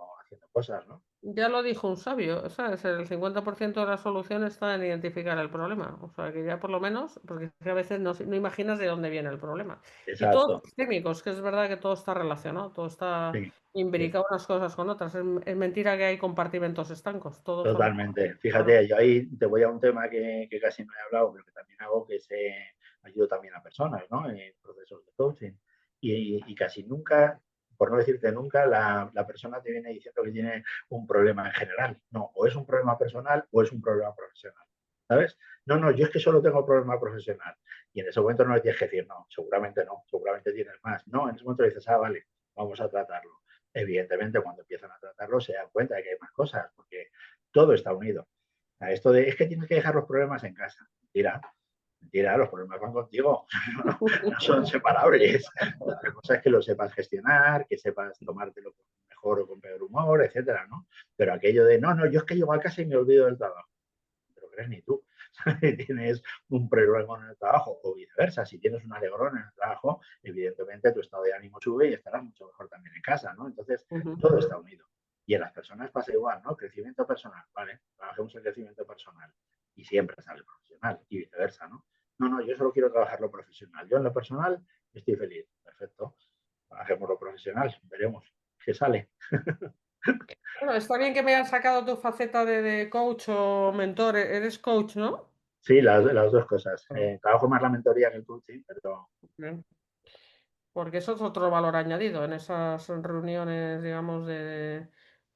cosas, ¿no? ya lo dijo un sabio, ¿sabes? El 50% de la solución está en identificar el problema. O sea, que ya por lo menos, porque es que a veces no imaginas de dónde viene el problema. Y todo Exacto. es técnico, es que es verdad que todo está relacionado, todo está Sí, sí. imbricado unas cosas con otras. Es mentira que hay compartimentos estancos, todos son... Totalmente. Claro. Fíjate, yo ahí te voy a un tema que casi no he hablado, pero que también hago, que ayudo también a personas, ¿no? En procesos de coaching. Y casi nunca, por no decirte nunca, la persona te viene diciendo que tiene un problema en general. No, o es un problema personal o es un problema profesional. ¿sabes? No, no, yo es que solo tengo problema profesional. Y en ese momento no le tienes que decir, no, seguramente tienes más. No, en ese momento le dices, vale, vamos a tratarlo. Evidentemente, cuando empiezan a tratarlo, se dan cuenta de que hay más cosas, porque todo está unido. A esto de, es que tienes que dejar los problemas en casa. Mentira, los problemas van contigo, no son separables. Otra cosa es que lo sepas gestionar, que sepas tomártelo con mejor o con peor humor, etcétera, ¿no? Pero aquello de, no, no, yo es que llego a casa y me olvido del trabajo. No te lo crees ni tú. Tienes un problema en el trabajo o viceversa. Si tienes un alegrón en el trabajo, evidentemente tu estado de ánimo sube y estarás mucho mejor también en casa, ¿no? Entonces, todo está unido. Y en las personas pasa igual, ¿no? Crecimiento personal, ¿vale? Trabajemos el crecimiento personal y siempre sale profesional y viceversa, ¿no? No, no, yo solo quiero trabajar lo profesional. Yo en lo personal estoy feliz. Perfecto. Trabajemos lo profesional, veremos qué sale. Bueno, está bien que me hayas sacado tu faceta de coach o mentor. Eres coach, ¿no? Sí, las dos cosas. Trabajo más la mentoría que el coaching, pero... Bien. Porque eso es otro valor añadido en esas reuniones, digamos,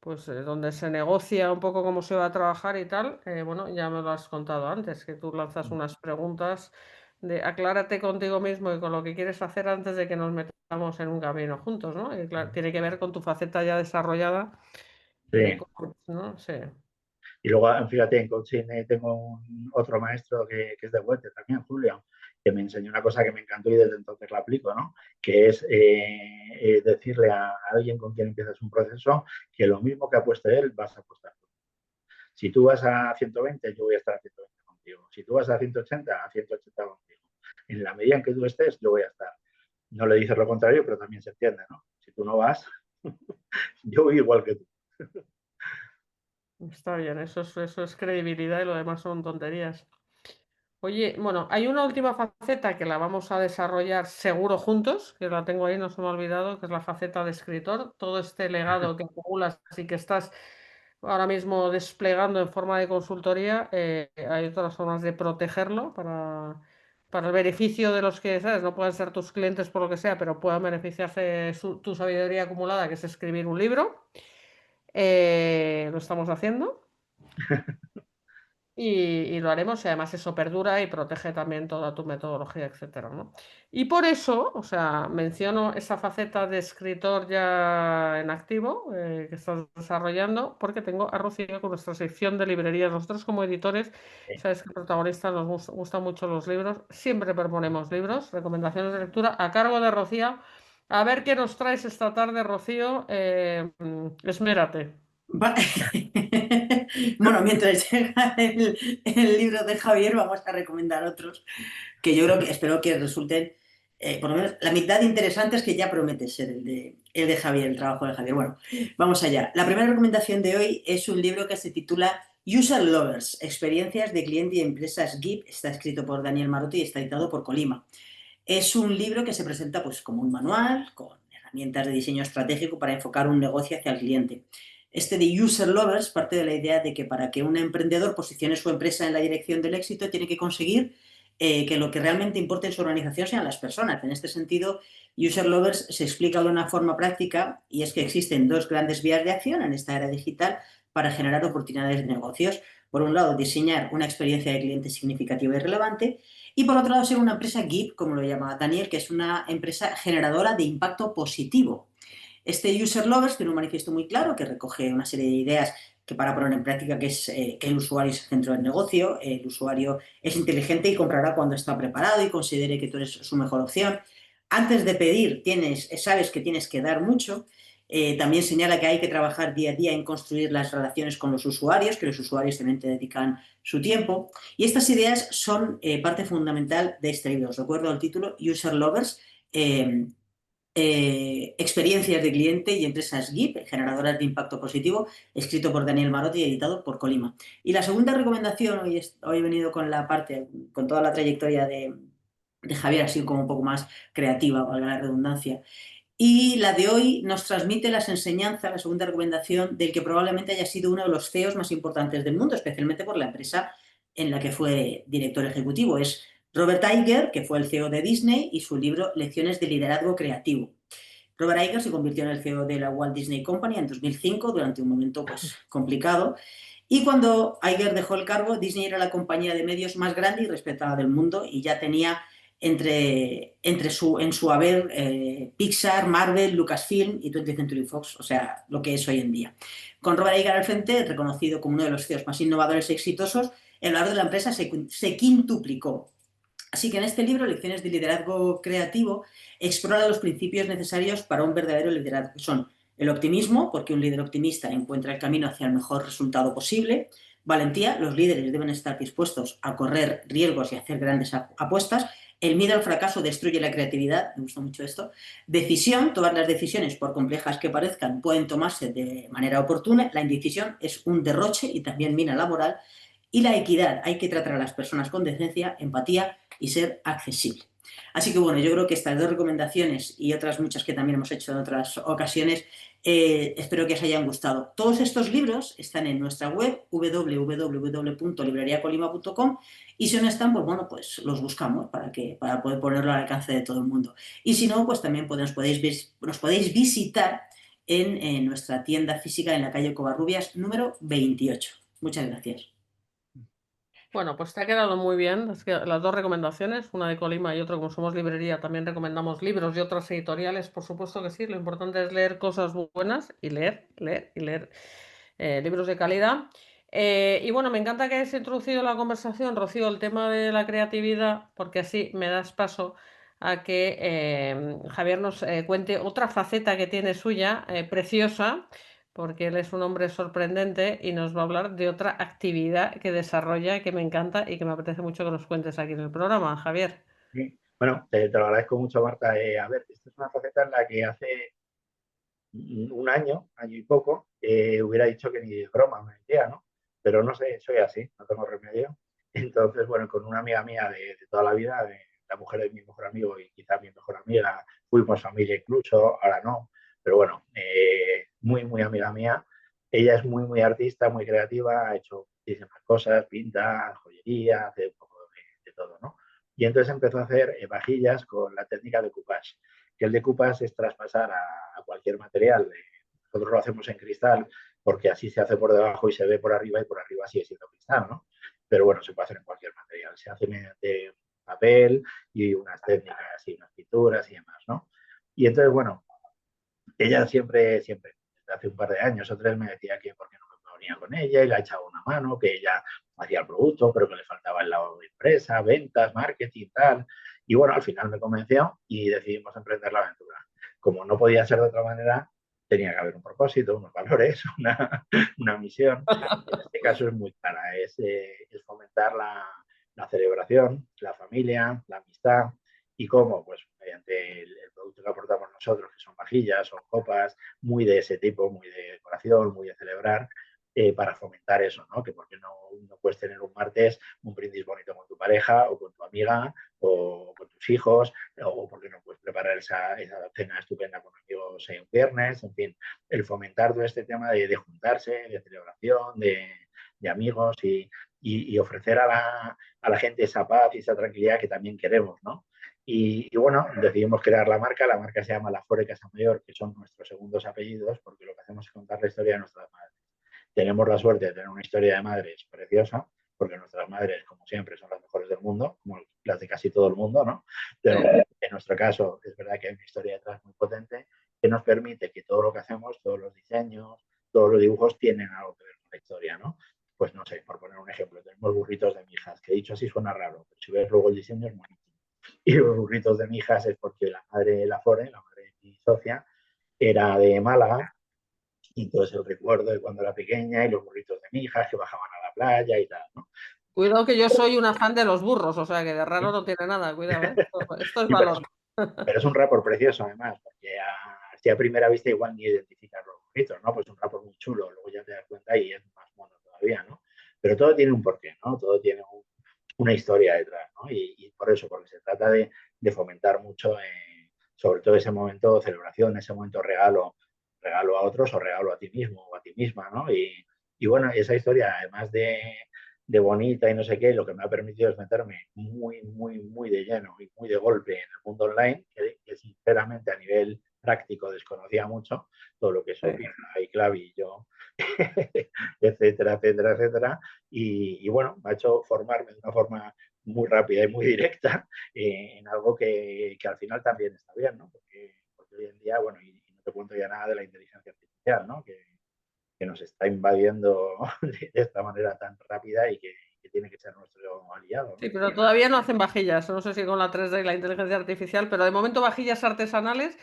pues donde se negocia un poco cómo se va a trabajar y tal. Bueno, ya me lo has contado antes, que tú lanzas unas preguntas de aclárate contigo mismo y con lo que quieres hacer antes de que nos metamos en un camino juntos, ¿no? Y claro, tiene que ver con tu faceta ya desarrollada de Sí. coach, ¿no? Sí. Y luego, fíjate, en coaching tengo otro maestro que es de Huete también, Julio, que me enseñó una cosa que me encantó y desde entonces la aplico, ¿no? Que es decirle a alguien con quien empiezas un proceso que lo mismo que apueste él, vas a apostar tú. Si tú vas a 120, yo voy a estar a 120 contigo. Si tú vas a 180, a 180 contigo. En la medida en que tú estés, yo voy a estar. No le dices lo contrario, pero también se entiende, ¿no? Si tú no vas, yo voy igual que tú. Está bien, eso es credibilidad y lo demás son tonterías. Oye, bueno, hay una última faceta que la vamos a desarrollar seguro juntos, que la tengo ahí, no se me ha olvidado, que es la faceta de escritor. Todo este legado que acumulas y que estás ahora mismo desplegando en forma de consultoría, hay otras formas de protegerlo para el beneficio de los que, ¿sabes? No pueden ser tus clientes por lo que sea, pero puedan beneficiarse de tu sabiduría acumulada, que es escribir un libro. Lo estamos haciendo. Y lo haremos y además eso perdura y protege también toda tu metodología, etcétera, ¿no? Y por eso, o sea, menciono esa faceta de escritor ya en activo que estás desarrollando, porque tengo a Rocío con nuestra sección de librerías. Nosotros como editores, sabes que protagonistas nos gustan mucho los libros, siempre proponemos libros, recomendaciones de lectura a cargo de Rocío. A ver qué nos traes esta tarde, Rocío. Esmérate. Bueno, mientras llega el libro de Javier, vamos a recomendar otros que yo creo que espero que resulten, por lo menos la mitad de interesantes, que ya promete ser el de Javier, el trabajo de Javier. Bueno, vamos allá. La primera recomendación de hoy es un libro que se titula User Lovers, Experiencias de Cliente y Empresas GIP. Está escrito por Daniel Marotti y está editado por Colima. Es un libro que se presenta pues, como un manual con herramientas de diseño estratégico para enfocar un negocio hacia el cliente. Este de User Lovers parte de la idea de que para que un emprendedor posicione su empresa en la dirección del éxito tiene que conseguir que lo que realmente importa en su organización sean las personas. En este sentido, User Lovers se explica de una forma práctica y es que existen dos grandes vías de acción en esta era digital para generar oportunidades de negocios. Por un lado, diseñar una experiencia de cliente significativa y relevante y por otro lado, ser una empresa GIP, como lo llama Daniel, que es una empresa generadora de impacto positivo. Este User Lovers tiene un manifiesto muy claro que recoge una serie de ideas que para poner en práctica, que es que el usuario es el centro del negocio, el usuario es inteligente y comprará cuando está preparado y considere que tú eres su mejor opción. Antes de pedir, sabes que tienes que dar mucho. También señala que hay que trabajar día a día en construir las relaciones con los usuarios, que los usuarios también te dedican su tiempo. Y estas ideas son parte fundamental de este libro. Os recuerdo el título, User Lovers, experiencias de cliente y empresas GIP, generadoras de impacto positivo, escrito por Daniel Marotti y editado por Colima. Y la segunda recomendación, hoy he venido con la parte, con toda la trayectoria de Javier, así como un poco más creativa, valga la redundancia. Y la de hoy nos transmite las enseñanzas, la segunda recomendación, del que probablemente haya sido uno de los CEOs más importantes del mundo, especialmente por la empresa en la que fue director ejecutivo. Es Robert Iger, que fue el CEO de Disney, y su libro Lecciones de Liderazgo Creativo. Robert Iger se convirtió en el CEO de la Walt Disney Company en 2005, durante un momento pues, complicado, Y cuando Iger dejó el cargo, Disney era la compañía de medios más grande y respetada del mundo y ya tenía en su haber Pixar, Marvel, Lucasfilm y 20th Century Fox, o sea, lo que es hoy en día. Con Robert Iger al frente, reconocido como uno de los CEOs más innovadores y exitosos, el valor de la empresa se quintuplicó. Así que en este libro, Lecciones de Liderazgo Creativo, explora los principios necesarios para un verdadero liderazgo, que son el optimismo, porque un líder optimista encuentra el camino hacia el mejor resultado posible; valentía, los líderes deben estar dispuestos a correr riesgos y hacer grandes apuestas; el miedo al fracaso destruye la creatividad, me gusta mucho esto; decisión, todas las decisiones, por complejas que parezcan, pueden tomarse de manera oportuna; la indecisión es un derroche y también mina laboral; y la equidad, hay que tratar a las personas con decencia, empatía y ser accesible. Así que bueno, yo creo que estas dos recomendaciones y otras muchas que también hemos hecho en otras ocasiones, espero que os hayan gustado. Todos estos libros están en nuestra web www.libreriacolima.com y si no están, pues bueno, pues los buscamos para poder ponerlo al alcance de todo el mundo. Y si no, pues también nos podéis visitar en nuestra tienda física en la calle Covarrubias número 28. Muchas gracias. Bueno, pues te ha quedado muy bien las dos recomendaciones, una de Colima y otra, como somos librería, también recomendamos libros y otras editoriales, por supuesto que sí. Lo importante es leer cosas buenas y leer, leer y leer libros de calidad. Y bueno, me encanta que hayas introducido en la conversación, Rocío, el tema de la creatividad, porque así me das paso a que Javier nos cuente otra faceta que tiene suya, preciosa, porque él es un hombre sorprendente y nos va a hablar de otra actividad que desarrolla que me encanta y que me apetece mucho que nos cuentes aquí en el programa, Javier. Sí. Bueno, te lo agradezco mucho, Marta. A ver, esta es una faceta en la que hace un año y poco, hubiera dicho que ni de broma me metía, ¿no? Pero no sé, soy así, no tengo remedio. Entonces, bueno, con una amiga mía de toda la vida, la mujer de mi mejor amigo y quizá mi mejor amiga, fuimos familia incluso, ahora no, pero bueno, muy, muy amiga mía. Ella es muy, muy artista, muy creativa, ha hecho muchísimas cosas, pinta, joyería, hace un poco de todo, ¿no? Y entonces empezó a hacer vajillas con la técnica de coupage, que el decoupage es traspasar a cualquier material. Nosotros lo hacemos en cristal porque así se hace por debajo y se ve por arriba y por arriba sigue siendo cristal, ¿no? Pero bueno, se puede hacer en cualquier material. Se hace mediante papel y unas técnicas y unas pinturas y demás, ¿no? Y entonces, bueno, ella siempre, siempre, desde hace un par de años o tres me decía que por qué no me ponía con ella y la echaba una mano, que ella hacía el producto, pero que le faltaba el lado de empresa, ventas, marketing, tal. Y bueno, al final me convenció y decidimos emprender la aventura. Como no podía ser de otra manera, tenía que haber un propósito, unos valores, una misión. En este caso es muy clara, es fomentar la celebración, la familia, la amistad. ¿Y cómo? Pues mediante el producto que aportamos nosotros, que son vajillas, son copas, muy de ese tipo, muy de decoración, muy de celebrar, para fomentar eso, ¿no? Que porque no puedes tener un martes un brindis bonito con tu pareja o con tu amiga o con tus hijos, o porque no puedes preparar esa cena estupenda con amigos un viernes, en fin, el fomentar todo este tema de juntarse, de celebración, de amigos y ofrecer a la gente esa paz y esa tranquilidad que también queremos, ¿no? Y bueno, decidimos crear la marca se llama La Fore Casamayor, que son nuestros segundos apellidos, porque lo que hacemos es contar la historia de nuestras madres. Tenemos la suerte de tener una historia de madres preciosa, porque nuestras madres, como siempre, son las mejores del mundo, como las de casi todo el mundo, ¿no? Pero en nuestro caso es verdad que hay una historia detrás muy potente que nos permite que todo lo que hacemos, todos los diseños, todos los dibujos tienen algo que ver con la historia, ¿no? Pues no sé, por poner un ejemplo, tenemos burritos de mijas, que dicho así suena raro, pero si ves luego el diseño es bonito. Y los burritos de mijas es porque la madre de la Fore, la madre de mi socia, era de Málaga, y entonces el recuerdo de cuando era pequeña y los burritos de mijas que bajaban a la playa y tal, ¿no? Cuidado que yo soy una fan de los burros, o sea que de raro no tiene nada, cuidado, ¿eh? Esto es Sí, valor. pero es un rapport precioso además, porque así a primera vista igual ni identificas los burritos, ¿no? Pues un rapport muy chulo, luego ya te das cuenta y es más mono todavía, ¿no? Pero todo tiene un porqué, ¿no? Todo tiene una historia detrás, ¿no? Y por eso, porque se trata de fomentar mucho, sobre todo ese momento de celebración, ese momento regalo a otros o regalo a ti mismo o a ti misma, ¿no? Y bueno, esa historia, además de bonita y no sé qué, lo que me ha permitido es meterme muy, muy, muy de lleno y muy de golpe en el mundo online, que sinceramente a nivel práctico, desconocía mucho todo lo que es Sí. Opera y Clavillo, etcétera, etcétera, etcétera. Y bueno, me ha hecho formarme de una forma muy rápida y muy directa en algo que al final también está bien, ¿no? Porque hoy en día, bueno, y no te cuento ya nada de la inteligencia artificial, ¿no? Que nos está invadiendo de esta manera tan rápida y que tiene que ser nuestro aliado, ¿no? Sí, pero todavía no hacen vajillas. No sé si con la 3D y la inteligencia artificial, pero de momento vajillas artesanales.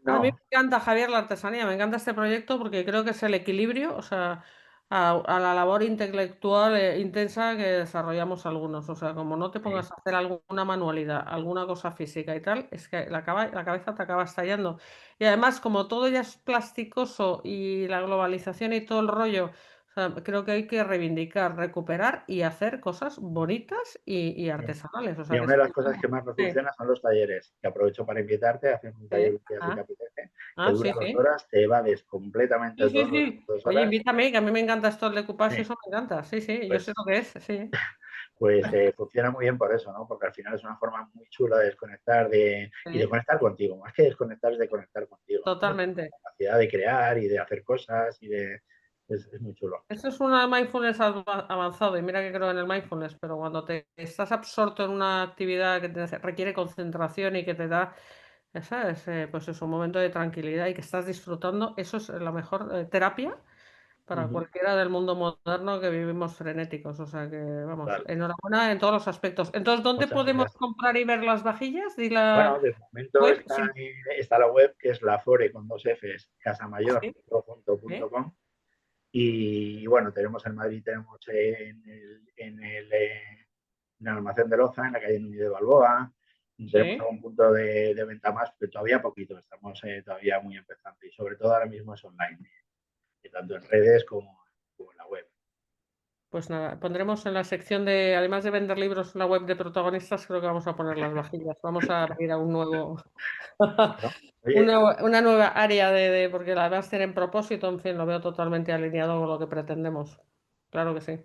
A mí me No, encanta, Javier, la artesanía, me encanta este proyecto porque creo que es el equilibrio, o sea, a la labor intelectual intensa que desarrollamos algunos. O sea, como no te sí. pongas a hacer alguna manualidad, alguna cosa física y tal, es que la cabeza te acaba estallando. Y además, como todo ya es plasticoso y la globalización y todo el rollo, o sea, creo que hay que reivindicar, recuperar y hacer cosas bonitas y artesanales. O sea, Mira, que una es de las cosas que más nos sí, funcionan son los talleres, que aprovecho para invitarte a hacer un taller un día si te ah, apetece, que dura sí, 2 horas, te evades completamente sí, sí, todo durante sí. 2 Oye, horas. invítame, que a mí me encanta esto del decoupage, Sí, eso me encanta. Sí, sí, yo sé pues, lo que es, sí. funciona muy bien por eso, ¿no? Porque al final es una forma muy chula de desconectar y de Sí, conectar contigo. Más que desconectar es de conectar contigo, ¿no? De totalmente. la capacidad de crear y de hacer cosas es muy chulo. Eso es una mindfulness avanzado y mira que creo en el mindfulness, pero cuando te estás absorto en una actividad que requiere concentración y que te da, ¿sabes? Pues es un momento de tranquilidad y que estás disfrutando, eso es la mejor terapia para Ujú, cualquiera del mundo moderno que vivimos frenéticos. O sea que, vamos, total. enhorabuena en todos los aspectos. Entonces, ¿dónde Muchas podemos gracias. comprar y ver las vajillas? Di la Bueno, de momento web. está, Sí, está la web que es lafore con 2 Fs, casamayor, sí, todo junto, sí, .com. Y bueno, tenemos en Madrid, tenemos en el almacén de Loza, en la calle Núñez de Balboa. Tenemos sí. algún punto de venta más, pero todavía poquito, estamos todavía muy empezando. Y sobre todo ahora mismo es online, tanto en redes como en la web. Pues nada, pondremos en la sección de, además de vender libros en la web de protagonistas, creo que vamos a poner las vajillas. Vamos a abrir a un nuevo, Bueno, oye, una nueva área porque además tienen propósito, en fin, lo veo totalmente alineado con lo que pretendemos. Claro que sí.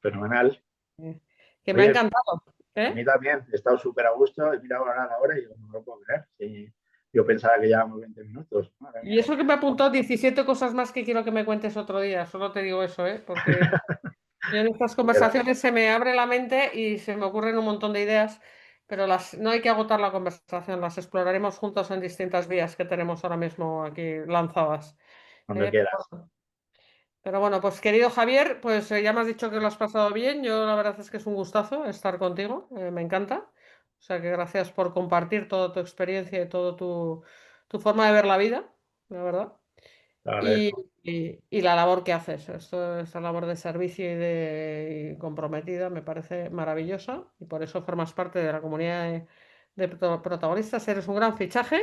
fenomenal. Eh, Que me ha Oye, encantado. a ¿Eh? mí también he estado súper a gusto. He mirado ahora la hora y digo, no me lo puedo creer. Sí, yo pensaba que llevábamos 20 minutos. Madre Y mía. eso que me ha apuntado 17 cosas más que quiero que me cuentes otro día. Solo te digo eso, ¿eh? Porque yo en estas conversaciones se me abre la mente y se me ocurren un montón de ideas, pero no hay que agotar la conversación, las exploraremos juntos en distintas vías que tenemos ahora mismo aquí lanzadas. Cuando ¿Eh? quieras. Pero bueno, pues querido Javier, pues ya me has dicho que lo has pasado bien. Yo la verdad es que es un gustazo estar contigo, me encanta. O sea que gracias por compartir toda tu experiencia y toda tu forma de ver la vida, la verdad. Te Y, agradezco. y la labor que haces, esta labor de servicio y comprometida me parece maravillosa y por eso formas parte de la comunidad de protagonistas. Eres un gran fichaje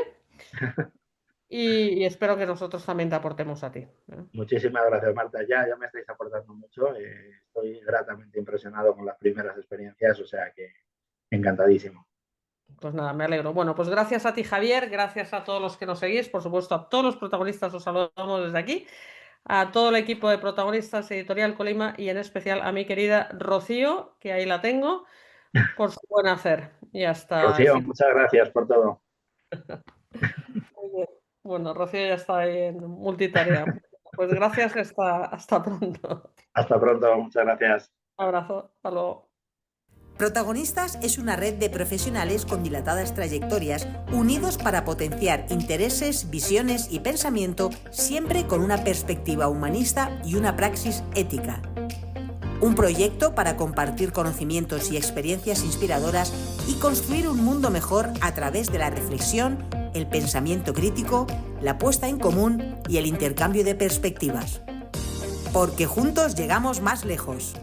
y espero que nosotros también te aportemos a ti. ¿Eh? Muchísimas gracias, Marta. Ya me estáis aportando mucho. Estoy gratamente impresionado con las primeras experiencias, o sea que encantadísimo. Pues nada, me alegro. Bueno, pues gracias a ti, Javier, gracias a todos los que nos seguís, por supuesto, a todos los protagonistas os saludamos desde aquí, a todo el equipo de protagonistas Editorial Colima y en especial a mi querida Rocío, que ahí la tengo, por su buen hacer. Y hasta el Rocío, siguiente. muchas gracias por todo. Muy bien. Bueno, Rocío ya está ahí en multitarea. Pues gracias, hasta pronto. Hasta pronto, muchas gracias. Un abrazo, hasta luego. Protagonistas es una red de profesionales con dilatadas trayectorias, unidos para potenciar intereses, visiones y pensamiento, siempre con una perspectiva humanista y una praxis ética. Un proyecto para compartir conocimientos y experiencias inspiradoras y construir un mundo mejor a través de la reflexión, el pensamiento crítico, la puesta en común y el intercambio de perspectivas. Porque juntos llegamos más lejos.